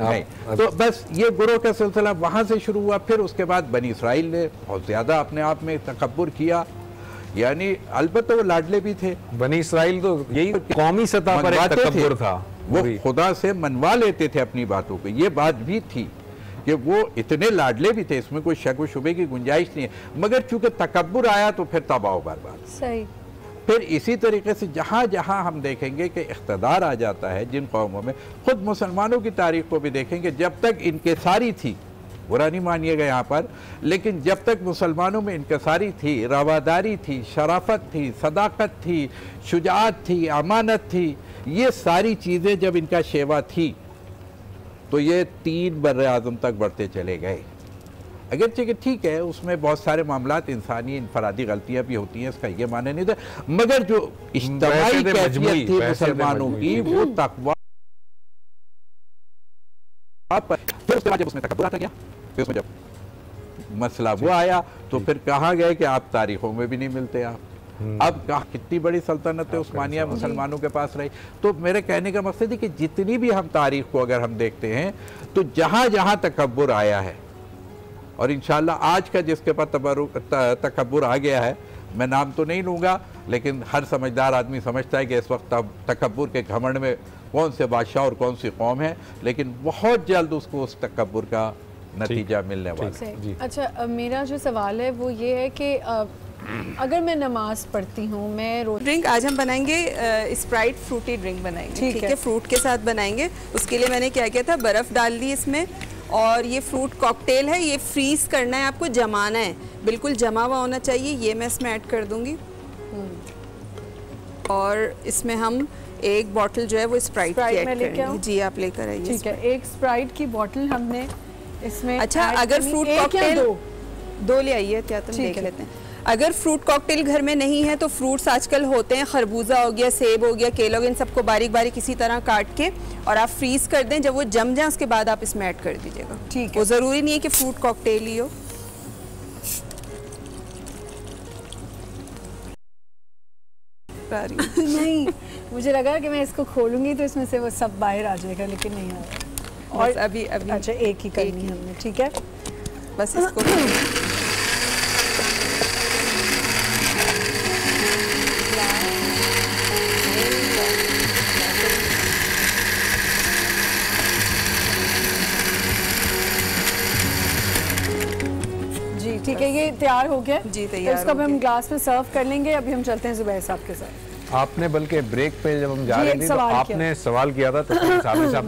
नहीं तो बस ये गुरोह का सिलसिला वहाँ से शुरू हुआ। फिर उसके बाद बनी इसराइल ने बहुत ज़्यादा अपने आप में तकब्बुर किया, यानी अलबत्ता वो लाडले भी थे। बनी इसराइल तो यही कौमी सतह पर एक तकब्बुर था, वो खुदा से मनवा लेते थे अपनी बातों को। ये बात भी थी कि वो इतने लाडले भी थे, इसमें कोई शक व शुबे की गुंजाइश नहीं है, मगर चूंकि तकब्बुर आया तो फिर तबाह बर्बाद। सही। फिर इसी तरीके से जहाँ जहाँ हम देखेंगे कि इख्तदार आ जाता है जिन कौमों में, खुद मुसलमानों की तारीख को भी देखेंगे, जब तक इनकिसारी थी, बुरा नहीं मानिएगा यहाँ पर, लेकिन जब तक मुसलमानों में इनकिसारी थी, रवादारी थी, शराफत थी, सदाकत थी, शुजाअत थी, अमानत थी, ये सारी चीज़ें जब इनका शेवा थी तो ये 3 बर्रे आज़म तक बढ़ते चले गए। अगरचे कि ठीक है उसमें बहुत सारे मामलात इंसानी इनफरादी गलतियां भी होती हैं, इसका ये माने नहीं था, मगर जो इज्तिमाई कैफियत थी मुसलमानों की वो तकवा फिर उसके बाद जब उसमें तकब्बुर आता गया, फिर उसमें जब मसला वो आया तो फिर कहा गया कि आप तारीखों में भी नहीं मिलते आप। अब कितनी बड़ी सल्तनत है उस्मानिया मुसलमानों के पास रही। तो मेरे कहने का मकसद है कि जितनी भी हम तारीख को अगर हम देखते हैं तो जहाँ जहाँ तकब्बुर आया है, और इंशाअल्लाह आज का जिसके पास तकब्बुर आ गया है, मैं नाम तो नहीं लूँगा, लेकिन हर समझदार आदमी समझता है कि इस वक्त तकब्बुर के घमंड में कौन से बादशाह और कौन सी कौम है, लेकिन बहुत जल्द उसको उस तकब्बुर का नतीजा मिलने वाला है। अच्छा, मेरा जो सवाल है वो ये है कि अगर मैं नमाज पढ़ती हूँ, मैं ड्रिंक आज हम बनाएंगे स्प्राइट फ्रूटी ड्रिंक बनाएंगे, ठीक है, फ्रूट के साथ बनाएंगे। उसके लिए मैंने क्या किया था, बर्फ़ डाल दी इसमें, और ये फ्रूट कॉकटेल है, ये फ्रीज करना है, आपको जमाना है, बिल्कुल जमा हुआ होना चाहिए। ये मैं इसमें ऐड कर दूंगी, और इसमें हम एक बॉटल जो है वो स्प्राइट की ऐड करेंगे। जी आप लेकर आइए। ठीक है, एक स्प्राइट की बॉटल हमने इसमें। अच्छा, अगर फ्रूट कॉकटेल दो ले आइए, क्या तुम देख लेते हैं। अगर फ्रूट कॉकटेल घर में नहीं है तो फ्रूट्स आजकल होते हैं, खरबूजा हो गया, सेब हो गया, केला हो गया, इन सबको बारीक बारीक इसी तरह काट के और आप फ्रीज कर दें। जब वो जम जाए उसके बाद आप इसमें ऐड कर दीजिएगा। ठीक है, वो ज़रूरी नहीं है कि फ्रूट कॉकटेल ही हो। नहीं, मुझे लगा कि मैं इसको खोलूंगी तो इसमें से वो सब बाहर आ जाएगा, लेकिन नहीं आ रहा। और अभी अच्छा, एक ही करनी है हमने, ठीक है, बस इसको ठीक है, ये तैयार हो गया जी, तैयार। इसको हम ग्लास में सर्व कर लेंगे। अभी हम चलते हैं जुबैर साहब के साथ। आपने बल्कि ब्रेक पे जब हम जा रहे थे तो आपने सवाल किया था, तो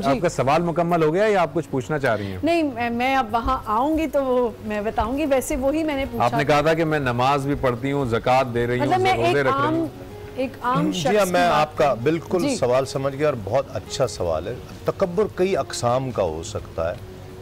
आपका सवाल मुकम्मल हो गया या आप कुछ पूछना चाह रही हैं? नहीं, मैं अब वहाँ आऊंगी तो मैं बताऊंगी। वैसे वही मैंने पूछा। आपने कहा था कि मैं नमाज भी पढ़ती हूँ, ज़कात दे रही हूँ, रोज़े रख रही हूँ। एक आम जी हाँ, मैं आपका बिल्कुल सवाल समझ गया और बहुत अच्छा सवाल है। तकब्बुर कई अक़साम का हो सकता है,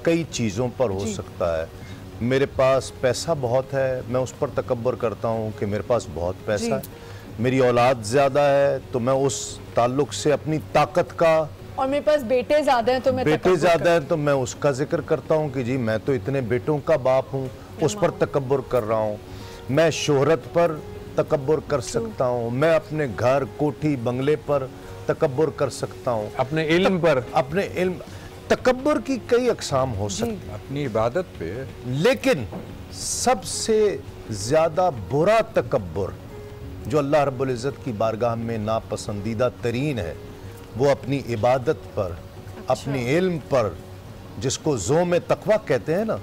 कई चीज़ों पर हो सकता है। मेरे पास पैसा बहुत है, मैं उस पर तकब्बुर करता हूँ कि मेरे पास बहुत पैसा है। मेरी औलाद ज़्यादा है तो मैं उस ताल्लुक़ से अपनी ताकत का, और मेरे पास बेटे ज़्यादा हैं तो मैं बेटे ज़्यादा हैं तो मैं उसका जिक्र करता हूँ कि जी मैं तो इतने बेटों का बाप हूँ, उस पर तकब्बुर कर रहा हूँ। मैं शोहरत पर तकब्बुर कर सकता हूँ, मैं अपने घर, कोठी, बंगले पर तकब्बुर कर सकता हूँ, अपने इल्म पर, अपने इल्म। तकब्बुर की कई अक़साम हो सकती अपनी इबादत पे, लेकिन सबसे ज़्यादा बुरा तकब्बुर जो अल्लाह रब्बुल इज़्ज़त की बारगाह में नापसंदीदा तरीन है, वो अपनी इबादत पर, अपनी इल्म पर, जिसको ज़ोम तक़वा कहते हैं ना,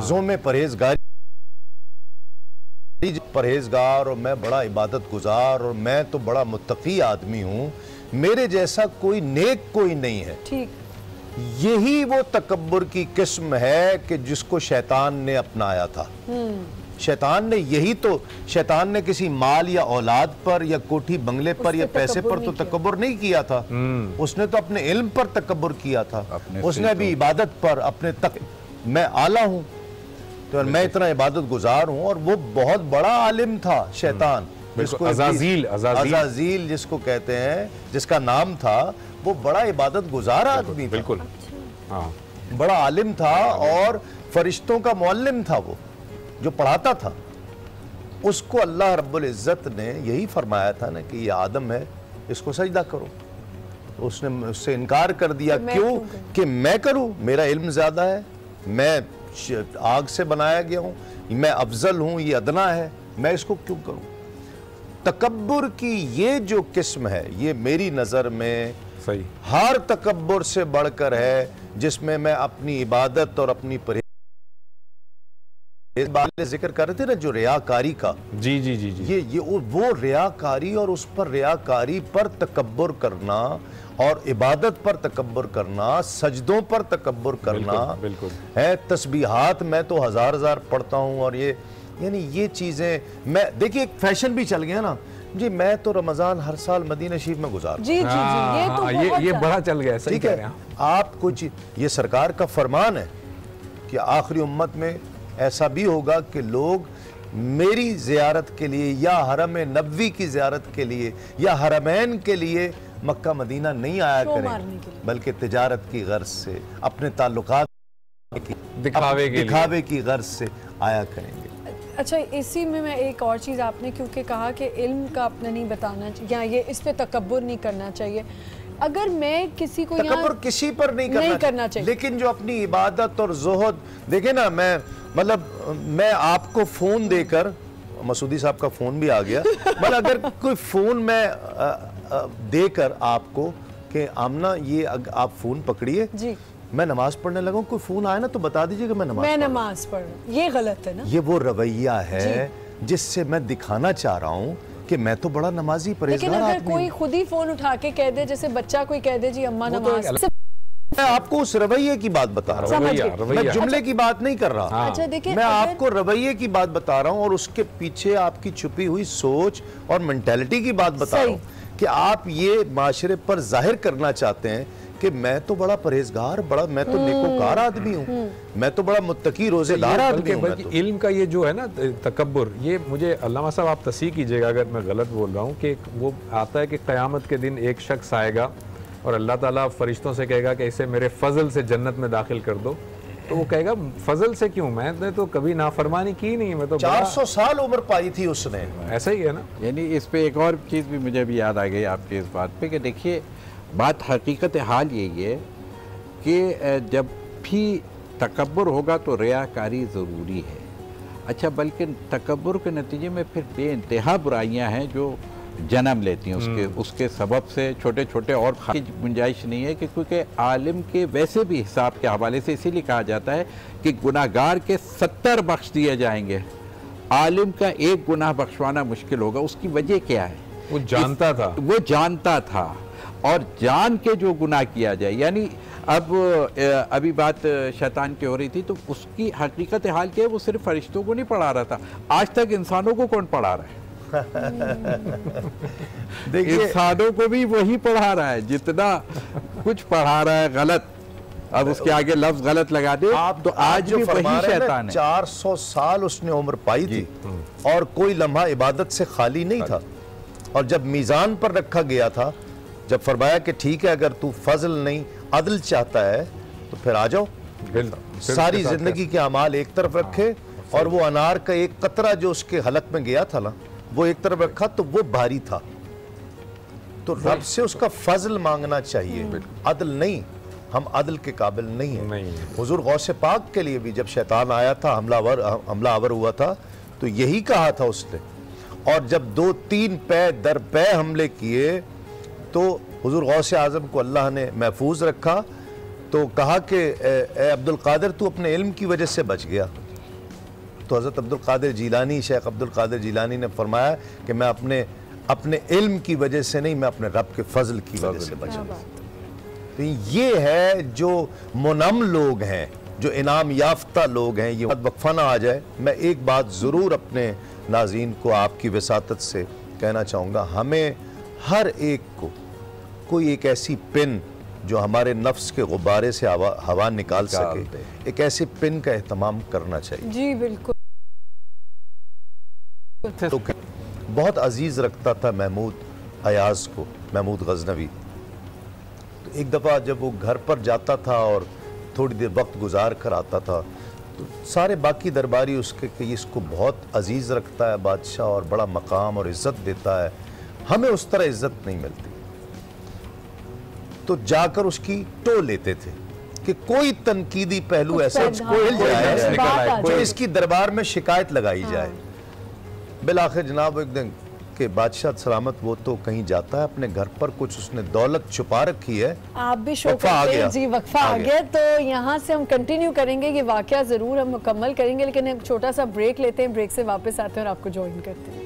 ज़ोम परहेज़गारी, परहेज़गार, और मैं बड़ा इबादत गुजार और मैं तो बड़ा मुत्तक़ी आदमी हूँ, मेरे जैसा कोई नेक कोई नहीं है। ठीक, यही वो तकब्बुर की किस्म है कि जिसको शैतान ने अपनाया था। शैतान ने यही तो, शैतान ने किसी माल या औलाद पर या कोठी बंगले पर या पैसे पर तो तकब्बुर नहीं किया था, उसने तो अपने इल्म पर तकब्बुर किया था। उसने भी इबादत पर, अपने तक मैं आला हूँ तो मैं इतना इबादत गुजार हूँ, और वो बहुत बड़ा आलिम था शैतान, जिसको अज़ाज़ील जिसको कहते हैं, जिसका नाम था, वो बड़ा इबादत गुजार आदमी था, बिल्कुल बड़ा आलिम था और फरिश्तों का मुअल्लिम था, वो जो पढ़ाता था। उसको अल्लाह रब्बुल इज़्ज़त ने यही फरमाया था ना कि ये आदम है, इसको सजदा करो। उसने उससे इनकार कर दिया, क्यों? कि मैं करूं, मेरा इल्म ज़्यादा है, मैं आग से बनाया गया हूं, मैं अफजल हूं, ये अदना है, मैं इसको क्यों करूं? तकब्बुर की ये जो किस्म है, ये मेरी नज़र में सही हर तकब्बुर से बढ़कर है, जिसमें मैं अपनी इबादत और अपनी जिक्र कर रहे थे ना, जो रियाकारी का, जी जी जी जी, ये वो रियाकारी, और उस पर रियाकारी पर तकब्बुर करना और इबादत पर तकब्बुर करना, सजदों पर तकब्बुर करना, बिल्कुल है। तस्बीहात मैं तो हजार पढ़ता हूँ, और ये यानी ये चीजें, मैं देखिए एक फैशन भी चल गया ना जी, मैं तो रमजान हर साल मदीना शरीफ में गुजार, जी जी जी, ये तो ये बड़ा चल गया, सही कह रहे हैं आप। कुछ ये सरकार का फरमान है कि आखिरी उम्मत में ऐसा भी होगा कि लोग मेरी ज़ियारत के लिए या हरम नबवी की ज़ियारत के लिए या हरमैन के लिए मक्का मदीना नहीं आया करें, बल्कि तिजारत की गर्ज से, अपने ताल्लुकात दिखावे की गर्ज से आया करेंगे। अच्छा, इसी में मैं एक और चीज़, आपने क्योंकि कहा कि इल्म का अपना नहीं बताना या ये इस पे तकब्बुर नहीं करना चाहिए। अगर मैं किसी को तकब्बुर किसी पर नहीं करना चाहिए, लेकिन जो अपनी इबादत और ज़ुहद देखे ना, मैं आपको फ़ोन देकर, मसूदी साहब का फ़ोन भी आ गया, मतलब अगर कोई फ़ोन मैं देकर आपको कि आमना ये आप फ़ोन पकड़िए, मैं नमाज पढ़ने लगा, कोई फोन आया ना तो बता दीजिए कि मैं नमाज पढ़ रहा हूं। ये गलत है ना, ये वो रवैया है जिससे मैं दिखाना चाह रहा हूँ कि मैं तो बड़ा नमाजी परहेज़गार आदमी हूं। लेकिन अगर कोई खुद ही फोन उठा के कह दे, जैसे बच्चा कोई कह दे जी अम्मा नमाज, मैं आपको उस रवैये की बात बता रहा हूँ, मैं जुमले की बात नहीं कर रहा। अच्छा देखिए, मैं आपको रवैये की बात बता रहा हूँ और उसके पीछे आपकी छुपी हुई सोच और मेंटालिटी की बात बता रहा हूँ कि आप ये माशरे पर जाहिर करना चाहते हैं कि मैं तो बड़ा परहेजगार, मैं तो नेकोकार आदमी हूँ, मैं तो बड़ा मुत्तकी रोजेदार आदमी हूँ। बल्कि इल्म का ये जो है ना तकब्बुर, ये मुझे अल्लामा साहब आप तस्हीह कीजिएगा अगर मैं गलत बोल रहा हूँ, कि वो आता है कि क़यामत के दिन एक शख्स आएगा और अल्लाह ताला फरिश्तों से कहेगा कि इसे मेरे फजल से जन्नत में दाखिल कर दो, तो वो कहेगा फजल से क्यों, मैंने तो कभी नाफरमानी की नहीं, मैं तो 400 साल उम्र पाई थी उसने। ऐसा ही है ना। यानी इस पे एक और चीज़ भी मुझे भी याद आ गई आपकी इस बात पे कि देखिए, बात हकीकत हाल यही है कि जब भी तकब्बुर होगा तो रियाकारी ज़रूरी है। अच्छा, बल्कि तकब्बुर के नतीजे में फिर बेइंतहा बुराइयां हैं जो जन्म लेती हैं, उसके सबब से छोटे छोटे और की गुंजाइश नहीं है कि क्योंकि आलिम के वैसे भी हिसाब के हवाले से इसीलिए कहा जाता है कि गुनाहगार के 70 बख्श दिए जाएंगे, आलिम का एक गुनाह बख्शवाना मुश्किल होगा। उसकी वजह क्या है? वो जानता था और जान के जो गुनाह किया जाए, यानी अब अभी बात शैतान की हो रही थी, तो उसकी हकीकत हाल क्या है, वो सिर्फ फरिश्तों को नहीं पढ़ा रहा था, आज तक इंसानों को कौन पढ़ा रहा है? देखिए, इंसानों को भी वही पढ़ा रहा है, जितना कुछ पढ़ा रहा है गलत, अब उसके आगे लफ्ज गलत लगा दे आप तो आज भी वही शैतान है। 400 साल उसने उम्र पाई थी और कोई लम्हा इबादत से खाली नहीं था, और जब मीज़ान पर रखा गया था, जब फरमाया कि ठीक है अगर तू फजल नहीं अदल चाहता है तो फिर आ जाओ, सारी जिंदगी के अमाल एक तरफ रखे और वो अनार का एक कतरा जो उसके हलक में गया था ना, वो एक तरफ रखा तो वो भारी था, तो रब से उसका फजल मांगना चाहिए, अदल नहीं। हम अदल के काबिल नहीं है। हुजूर गौसे पाक के लिए भी जब शैतान आया था, हमला आवर हुआ था, तो यही कहा था उसने, और जब 2-3 पै दर पै हमले किए तो हुजूर गौसे आज़म को अल्लाह ने महफूज रखा, तो कहा कि ए अब्दुल कादिर तू अपने इल्म की वजह से बच गया। तो हज़रत अब्दुल कादिर जीलानी, शेख अब्दुल कादिर जीलानी ने फरमाया कि मैं अपने इल्म की वजह से नहीं, मैं अपने रब के फजल की वजह से बचा। तो ये है जो मुनम लोग हैं, जो इनाम याफ्ता लोग हैं। ये वक्फा ना आ जाए, मैं एक बात ज़रूर अपने नाज़रीन को आपकी वसातत से कहना चाहूँगा, हमें हर एक को कोई एक ऐसी पिन जो हमारे नफ्स के गुब्बारे से हवा निकाल सके, एक ऐसी पिन का एहतमाम करना चाहिए। जी बिल्कुल। तो बहुत अजीज़ रखता था महमूद अयाज को, महमूद गजनवी। तो एक दफ़ा जब वो घर पर जाता था और थोड़ी देर वक्त गुजार कर आता था, तो सारे बाकी दरबारी उसके कि इसको बहुत अजीज़ रखता है बादशाह और बड़ा मकाम और इज़्ज़त देता है, हमें उस तरह इज़्ज़त नहीं मिलती। तो जाकर उसकी टो लेते थे कि कोई तनकीदी पहलू ऐसा खोल जाए जो इसकी दरबार में शिकायत लगाई जाए। बिलाखिर जनाब एक दिन के बादशाह सलामत वो तो कहीं जाता है अपने घर पर, कुछ उसने दौलत छुपा रखी है। आप भी शो करते हैं जी, वक्फा आ गया, तो यहाँ से हम कंटिन्यू करेंगे, ये वाकया ज़रूर हम मुकम्मल करेंगे, लेकिन एक छोटा सा ब्रेक लेते हैं, ब्रेक से वापस आते हैं और आपको ज्वाइन करते हैं।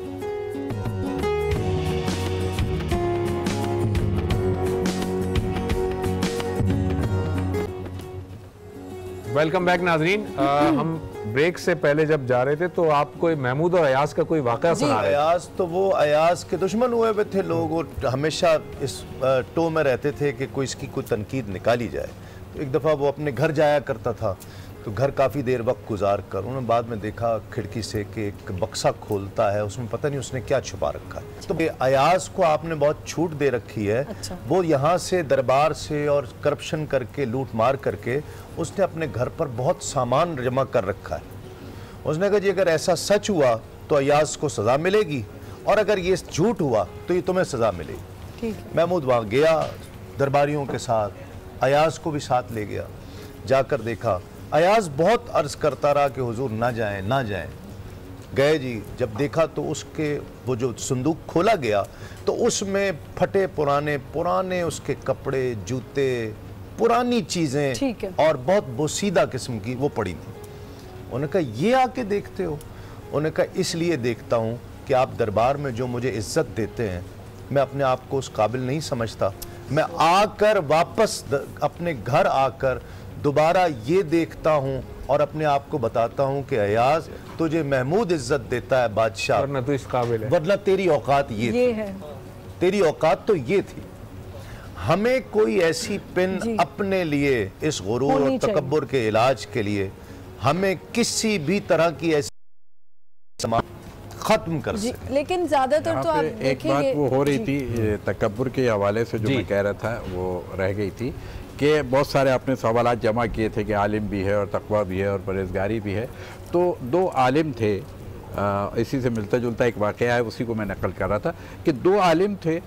वेलकम बैक नाजरीन। हम ब्रेक से पहले जब जा रहे थे तो आपको महमूद और अयाज का कोई वाकया सुना रहे थे। अयाज तो वो अयाज के दुश्मन हुए हुए थे लोग, और हमेशा इस टो में रहते थे कि कोई इसकी कोई तनकीद निकाली जाए। तो एक दफ़ा वो अपने घर जाया करता था, तो घर काफ़ी देर वक्त गुजार कर उन्होंने बाद में देखा खिड़की से कि एक बक्सा खोलता है, उसमें पता नहीं उसने क्या छुपा रखा है। तो अयाज को आपने बहुत छूट दे रखी है। अच्छा। वो यहाँ से दरबार से और करप्शन करके लूट मार करके उसने अपने घर पर बहुत सामान जमा कर रखा है। उसने कहा जी अगर ऐसा सच हुआ तो अयाज को सज़ा मिलेगी और अगर ये झूठ हुआ तो ये तुम्हें सज़ा मिलेगी। महमूद वहाँ गया दरबारियों के साथ, अयाज को भी साथ ले गया। जाकर देखा अयाज बहुत अर्ज करता रहा कि हुजूर ना जाएं ना जाएं। गए जी, जब देखा तो उसके वो जो संदूक खोला गया तो उसमें फटे पुराने उसके कपड़े, जूते, पुरानी चीज़ें और बहुत बोसीदा किस्म की वो पड़ी थी। उन्होंने कहा ये आके देखते हो? उन्होंने कहा इसलिए देखता हूँ कि आप दरबार में जो मुझे इज्जत देते हैं मैं अपने आप को उस काबिल नहीं समझता। मैं आकर वापस अपने घर आकर दोबारा ये देखता हूँ और अपने आप को बताता हूँ कि अयाज तुझे महमूद इज्जत देता है बादशाह, वरना तू इस काबिल है, वरना तेरी औकात ये है। तेरी औकात तो ये थी। हमें कोई ऐसी पिन अपने लिए इस गुरूर और तकब्बुर के इलाज के लिए हमें किसी भी तरह की ऐसी खत्म कर सके। लेकिन ज्यादातर तो आप एक बात वो हो रही थी तकब्बुर के हवाले से जो मैं कह रहा था वो रह गई थी कि बहुत सारे आपने सवालात जमा किए थे कि आलिम भी है और तकवा भी है और परहेजगारी भी है। तो दो आलिम थे, इसी से मिलता जुलता एक वाक़या है, उसी को मैं नकल कर रहा था कि दो आलिम थे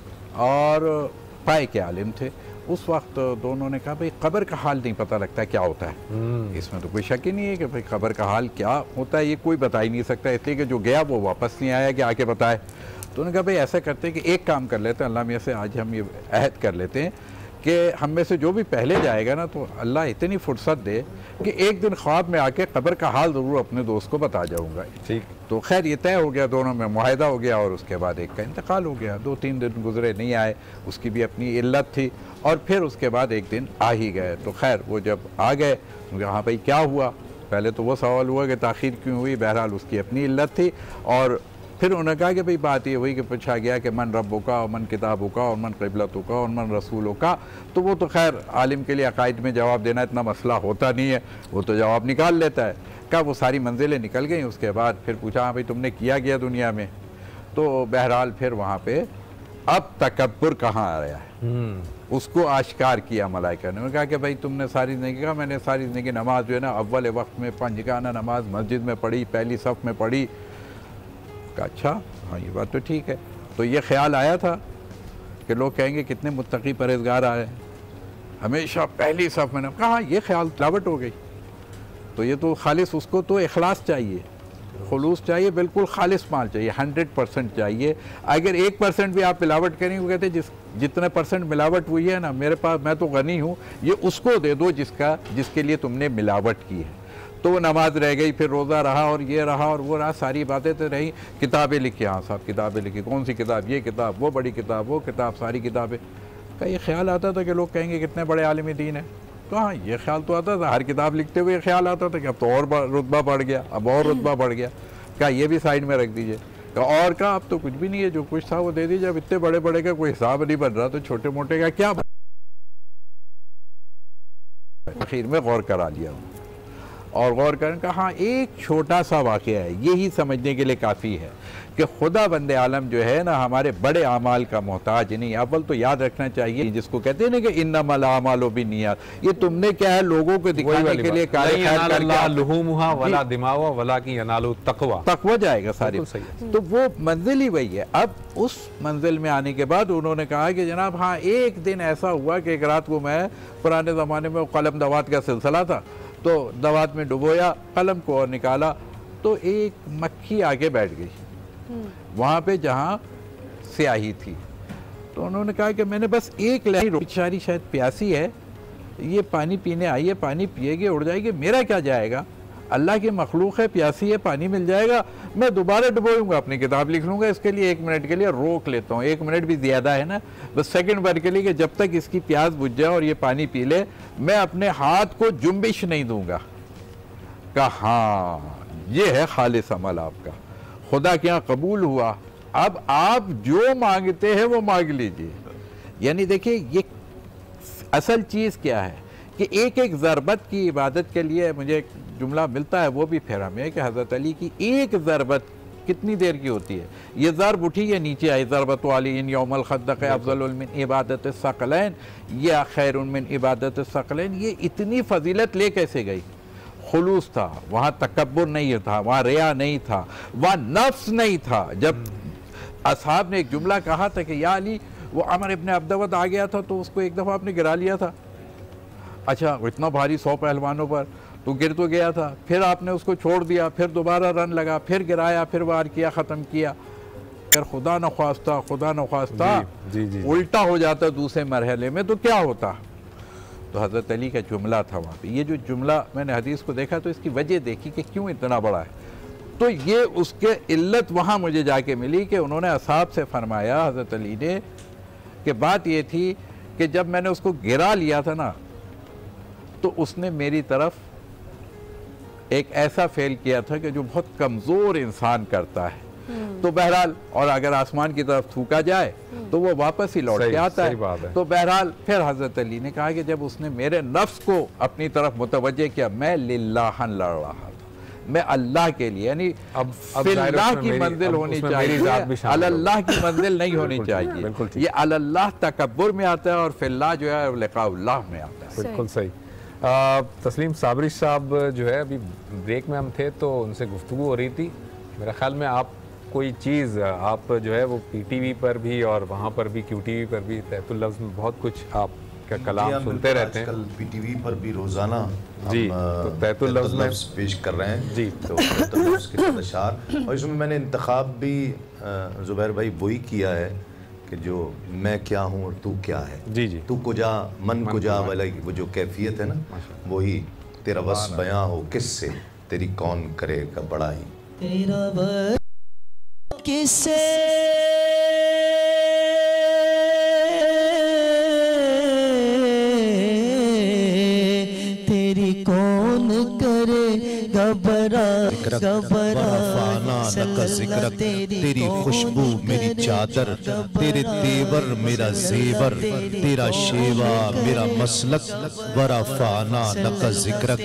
और पाए के आलिम थे। उस वक्त दोनों ने कहा भाई कब्र का हाल नहीं पता लगता क्या होता है। इसमें तो कोई शक ही नहीं है कि भाई कब्र का हाल क्या होता है ये कोई बता ही नहीं सकता, इसलिए कि जो गया वो वापस नहीं आया कि आके बताए। तो उन्होंने कहा भाई ऐसा करते हैं कि एक काम कर लेते हैं, अल्लाह मियाँ से आज हम ये अहद कर लेते हैं कि हम में से जो भी पहले जाएगा ना तो अल्लाह इतनी फुर्सत दे कि एक दिन ख्वाब में आके कब्र का हाल ज़रूर अपने दोस्त को बता जाऊँगा। ठीक, तो खैर ये तय हो गया, दोनों में मुआहिदा हो गया और उसके बाद एक का इंतकाल हो गया। 2-3 दिन गुजरे नहीं आए, उसकी भी अपनी इल्लत थी और फिर उसके बाद एक दिन आ ही गए। तो खैर वो जब आ गए तो हाँ भाई क्या हुआ, पहले तो वो सवाल हुआ कि ताख़ीर क्यों हुई, बहरहाल उसकी अपनी इल्लत थी। और फिर उन्होंने कहा कि भाई बात ये हुई कि पूछा गया कि मन रब्बो का और मन किताबों का और मन क़िबलतों का और मन रसूलों का। तो वो तो खैर आलिम के लिए अकायद में जवाब देना इतना मसला होता नहीं है, वो तो जवाब निकाल लेता है। क्या वो सारी मंजिलें निकल गई। उसके बाद फिर पूछा हाँ भाई तुमने किया गया दुनिया में। तो बहरहाल फिर वहाँ पे अब तकब्बुर कहाँ आ रहा है उसको आश्कार किया मलाइका ने। कहा कि भाई तुमने सारी ज़िंदगी, कहा मैंने सारी ज़िंदगी नमाज जो है ना अव्वल वक्त में पंजगाना नमाज मस्जिद में पढ़ी, पहली सफ़ में पढ़ी। कहा अच्छा हाँ ये बात तो ठीक है। तो ये ख्याल आया था कि लोग कहेंगे कितने मुत्तकी परहेजगार आए, हमेशा पहली सफ़ में ना। कहा ये ख्याल लावट हो गई। तो ये तो खालिस, उसको तो इखलास चाहिए, खुलूस चाहिए, बिल्कुल खालिस माल चाहिए, 100% चाहिए। अगर 1% भी आप मिलावट करेंगे, वो कहते जितने % मिलावट हुई है ना मेरे पास, मैं तो गनी हूँ, ये उसको दे दो जिसके लिए तुमने मिलावट की है। तो वो नमाज रह गई, फिर रोज़ा रहा और ये रहा और वो रहा, सारी बातें तो रही। किताबें लिखी, हाँ साहब किताबें लिखी, कौन सी किताब, ये किताब, वो बड़ी किताब, वो किताब, सारी किताबें। का ये ख्याल आता था कि लोग कहेंगे कितने बड़े आलिम दीन है। तो हाँ ये ख्याल तो आता था, हर किताब लिखते हुए ख्याल आता था कि अब तो और रुतबा बढ़ गया, अब और रुतबा बढ़ गया। क्या ये भी साइड में रख दीजिए। और का अब तो कुछ भी नहीं है, जो कुछ था वो दे दीजिए। अब इतने बड़े बड़े का कोई हिसाब नहीं बन रहा, तो छोटे मोटे का क्या। आखिर में गौर करा लिया और गौर करने का हाँ एक छोटा सा वाक़या है, यही समझने के लिए काफ़ी है कि खुदा बंदे आलम जो है ना हमारे बड़े आमाल का मोहताज नहीं। अव्वल तो याद रखना चाहिए जिसको कहते हैं ना कि इन्नमल आमालु बिन्नियात, ये तुमने क्या है लोगों को दिखाने के लिए तकवा जाएगा सारी। तो वो मंजिल ही वही है। अब उस मंजिल में आने के बाद उन्होंने कहा कि जनाब हाँ एक दिन ऐसा हुआ कि एक रात को मैं, पुराने ज़माने में कलम दवात का सिलसिला था, तो दवात में डुबोया कलम को और निकाला तो एक मक्खी आके बैठ गई वहाँ पे जहाँ स्याही थी। तो उन्होंने कहा कि मैंने बस एक लहरी बेचारी शायद प्यासी है, ये पानी पीने आई है, पानी पिएगी उड़ जाएगी, मेरा क्या जाएगा, अल्लाह की मखलूक है, प्यासी है, पानी मिल जाएगा, मैं दोबारा डुबोऊंगा, अपनी किताब लिख लूँगा, इसके लिए 1 मिनट के लिए रोक लेता हूँ। 1 मिनट भी ज़्यादा है ना, बस सेकंड भर के लिए कि जब तक इसकी प्यास बुझ जाए और ये पानी पी ले, मैं अपने हाथ को जुम्बिश नहीं दूंगा। कहा हाँ ये है खालिस अमल आपका, खुदा के यहाँ कबूल हुआ, अब आप जो मांगते हैं वो मांग लीजिए। यानी देखिए ये असल चीज़ क्या है कि एक एक ज़रबत की इबादत के लिए मुझे एक जुमला मिलता है, वो भी फिर हमें कि हज़रत अली की एक ज़रबत कितनी देर की होती है। ये ज़रब उठी, ये नीचे आई, ज़रबत वाली इन यौमल खद्दक़ अफ़ज़लुल मिन इबादत सक़लैन या खैरुन मिन इबादत सक़लैन। ये इतनी फजीलत ले कैसे गई? खुलूस था वहाँ, तकब्बुर नहीं था वहाँ, रिया नहीं था वहाँ, नफ्स नहीं था। जब असहाब ने एक जुमला कहा था कि या अली वो अमर इब्न अब्दवद आ गया था तो उसको एक दफ़ा आपने गिरा लिया था, अच्छा इतना भारी 100 पहलवानों पर तो गिर तो गया था, फिर आपने उसको छोड़ दिया, फिर दोबारा रन लगा, फिर गिराया, फिर वार किया, ख़त्म किया, फिर खुदा न ख्वास्ता उल्टा हो जाता दूसरे मरहले में तो क्या होता। तो हज़रत अली का जुमला था वहाँ पे। ये जो जुमला मैंने हदीस को देखा तो इसकी वजह देखी कि क्यों इतना बड़ा है, तो ये उसके इल्लत वहाँ मुझे जाके मिली कि उन्होंने असहाब से फरमाया हज़रत अली ने कि बात ये थी कि जब मैंने उसको गिरा लिया था ना तो उसने मेरी तरफ एक ऐसा फेल किया था कि जो बहुत कमज़ोर इंसान करता है। तो बहरहाल, और अगर आसमान की तरफ थूका जाए तो वो वापस ही लौट के आता है। तो बहरहाल फिर हज़रत अली ने कहा कि जब उसने मेरे नफ्स को अपनी तरफ मुतवज्जे किया, मैं लिल्लाहन लड़ रहा था, मैं अल्लाह के लिए, यानी अब फिल्लाह की मंजिल होनी चाहिए, अल्लाह की मंजिल नहीं होनी चाहिए। ये अल्लाह तकब्बुर में आता है और फिल्लाह जो है लिक़ाउल्लाह में आता है। बिल्कुल सही। तस्लीम साबरी साहब जो है, अभी ब्रेक में हम थे तो उनसे गुफ्तगू हो रही थी, मेरे ख्याल में आप कोई चीज़ आप जो है वो PTV पर भी और वहाँ पर भी QTV पर भी तहतुल लफ्ज़ में बहुत कुछ आपका कलाम सुनते रहते हैं। कल PTV पर भी रोज़ाना जी तो तहतुल लफ्ज़ में पेश कर रहे हैं जी, तो तहतुल लफ्ज़ के साथ अशार, और इसमें मैंने इंतखाब भी ज़ुबैर भाई वही किया है कि जो मैं क्या हूँ और तू क्या है। जी जी, तू कुजा मन कुजा वाला वो जो कैफियत है ना, वही तेरा बस बयां हो किससे, तेरी कौन करेगा बड़ाई, तेरा बस किससे तेरी कौन करेगा बड़ा फाना नका जिक्र, तेरी खुशबू मेरी चादर, तेरे तेवर मेरा जेवर, तेरा शेवा मेरा मसलक, वरा फाना नका जिक्र,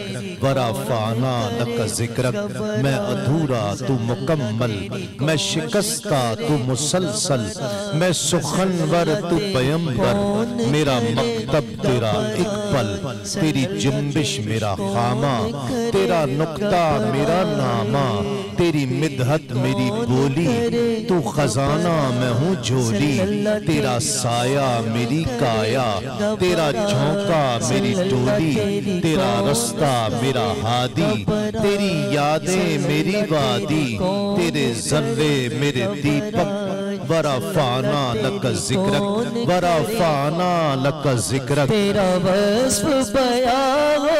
वरा फाना नका जिक्र। मैं अधूरा तू मुकम्मल, मैं शिकस्ता तू मुसलसल, मैं सुखनवर तू पयंबर, मेरा मकतब तेरा एक पल, तेरी जुम्बिश मेरा खामा, तेरा नुक्ता मेरा नामा, तेरी मिदहत मेरी बोली, तू खजाना मैं हूँ झोली, तेरा साया मेरी काया, तेरा झोंका मेरी टोली, तेरा रास्ता मेरा हादी, तेरी यादें मेरी वादी, तेरे जर्रे मेरे दीपक, वरा फाना लका जिक्र, वरा फाना लका जिक्र। तेरा वस्फ बयां हो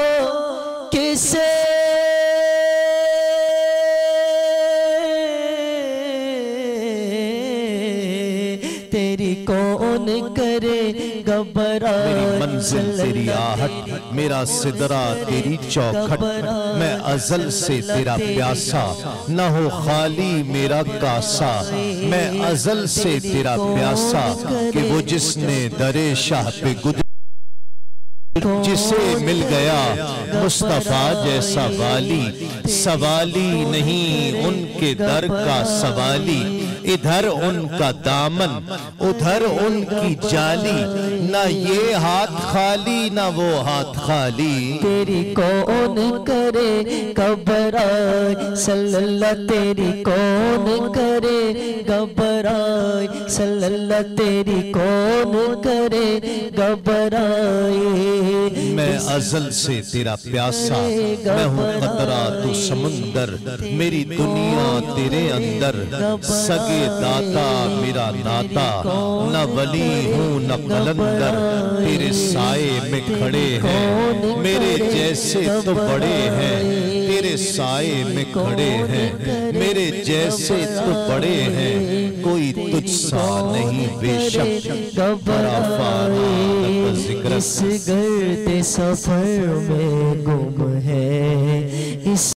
किसे तेरी कौन करे गबरा, मेरी मंजिल तेरी आहट, मेरा सिदरा तेरी चौखट, मैं अजल से तेरा प्यासा, न हो खाली मेरा कासा, मैं अजल से तेरा प्यासा, कि वो जिसने दरे शाह पे गुजर, जिसे मिल गया मुस्तफा जैसा वाली, सवाली नहीं उनके दर का सवाली, इधर उनका दामन उधर उनकी जाली, ना ये हाथ खाली ना वो हाथ खाली, तेरी कौन करे घबराए सल्लल्लाह, तेरी कौन करे घबराए सल्लल्लाह, तेरी कौन करे घबराए। मैं अजल से तेरा प्यासा, मैं हूँ कतरा तू समुंदर, मेरी दुनिया तेरे अंदर, सगे दाता मेरा नाता, न वली हूँ न कलंदर, तेरे साए में खड़े हैं, मेरे जैसे तो बड़े हैं, तेरे साए में खड़े हैं, मेरे जैसे तो बड़े हैं, कोई तुझसा नहीं बेशक, बड़ा फाना लका जिक्र। इस गर्द सफर में गुम है इस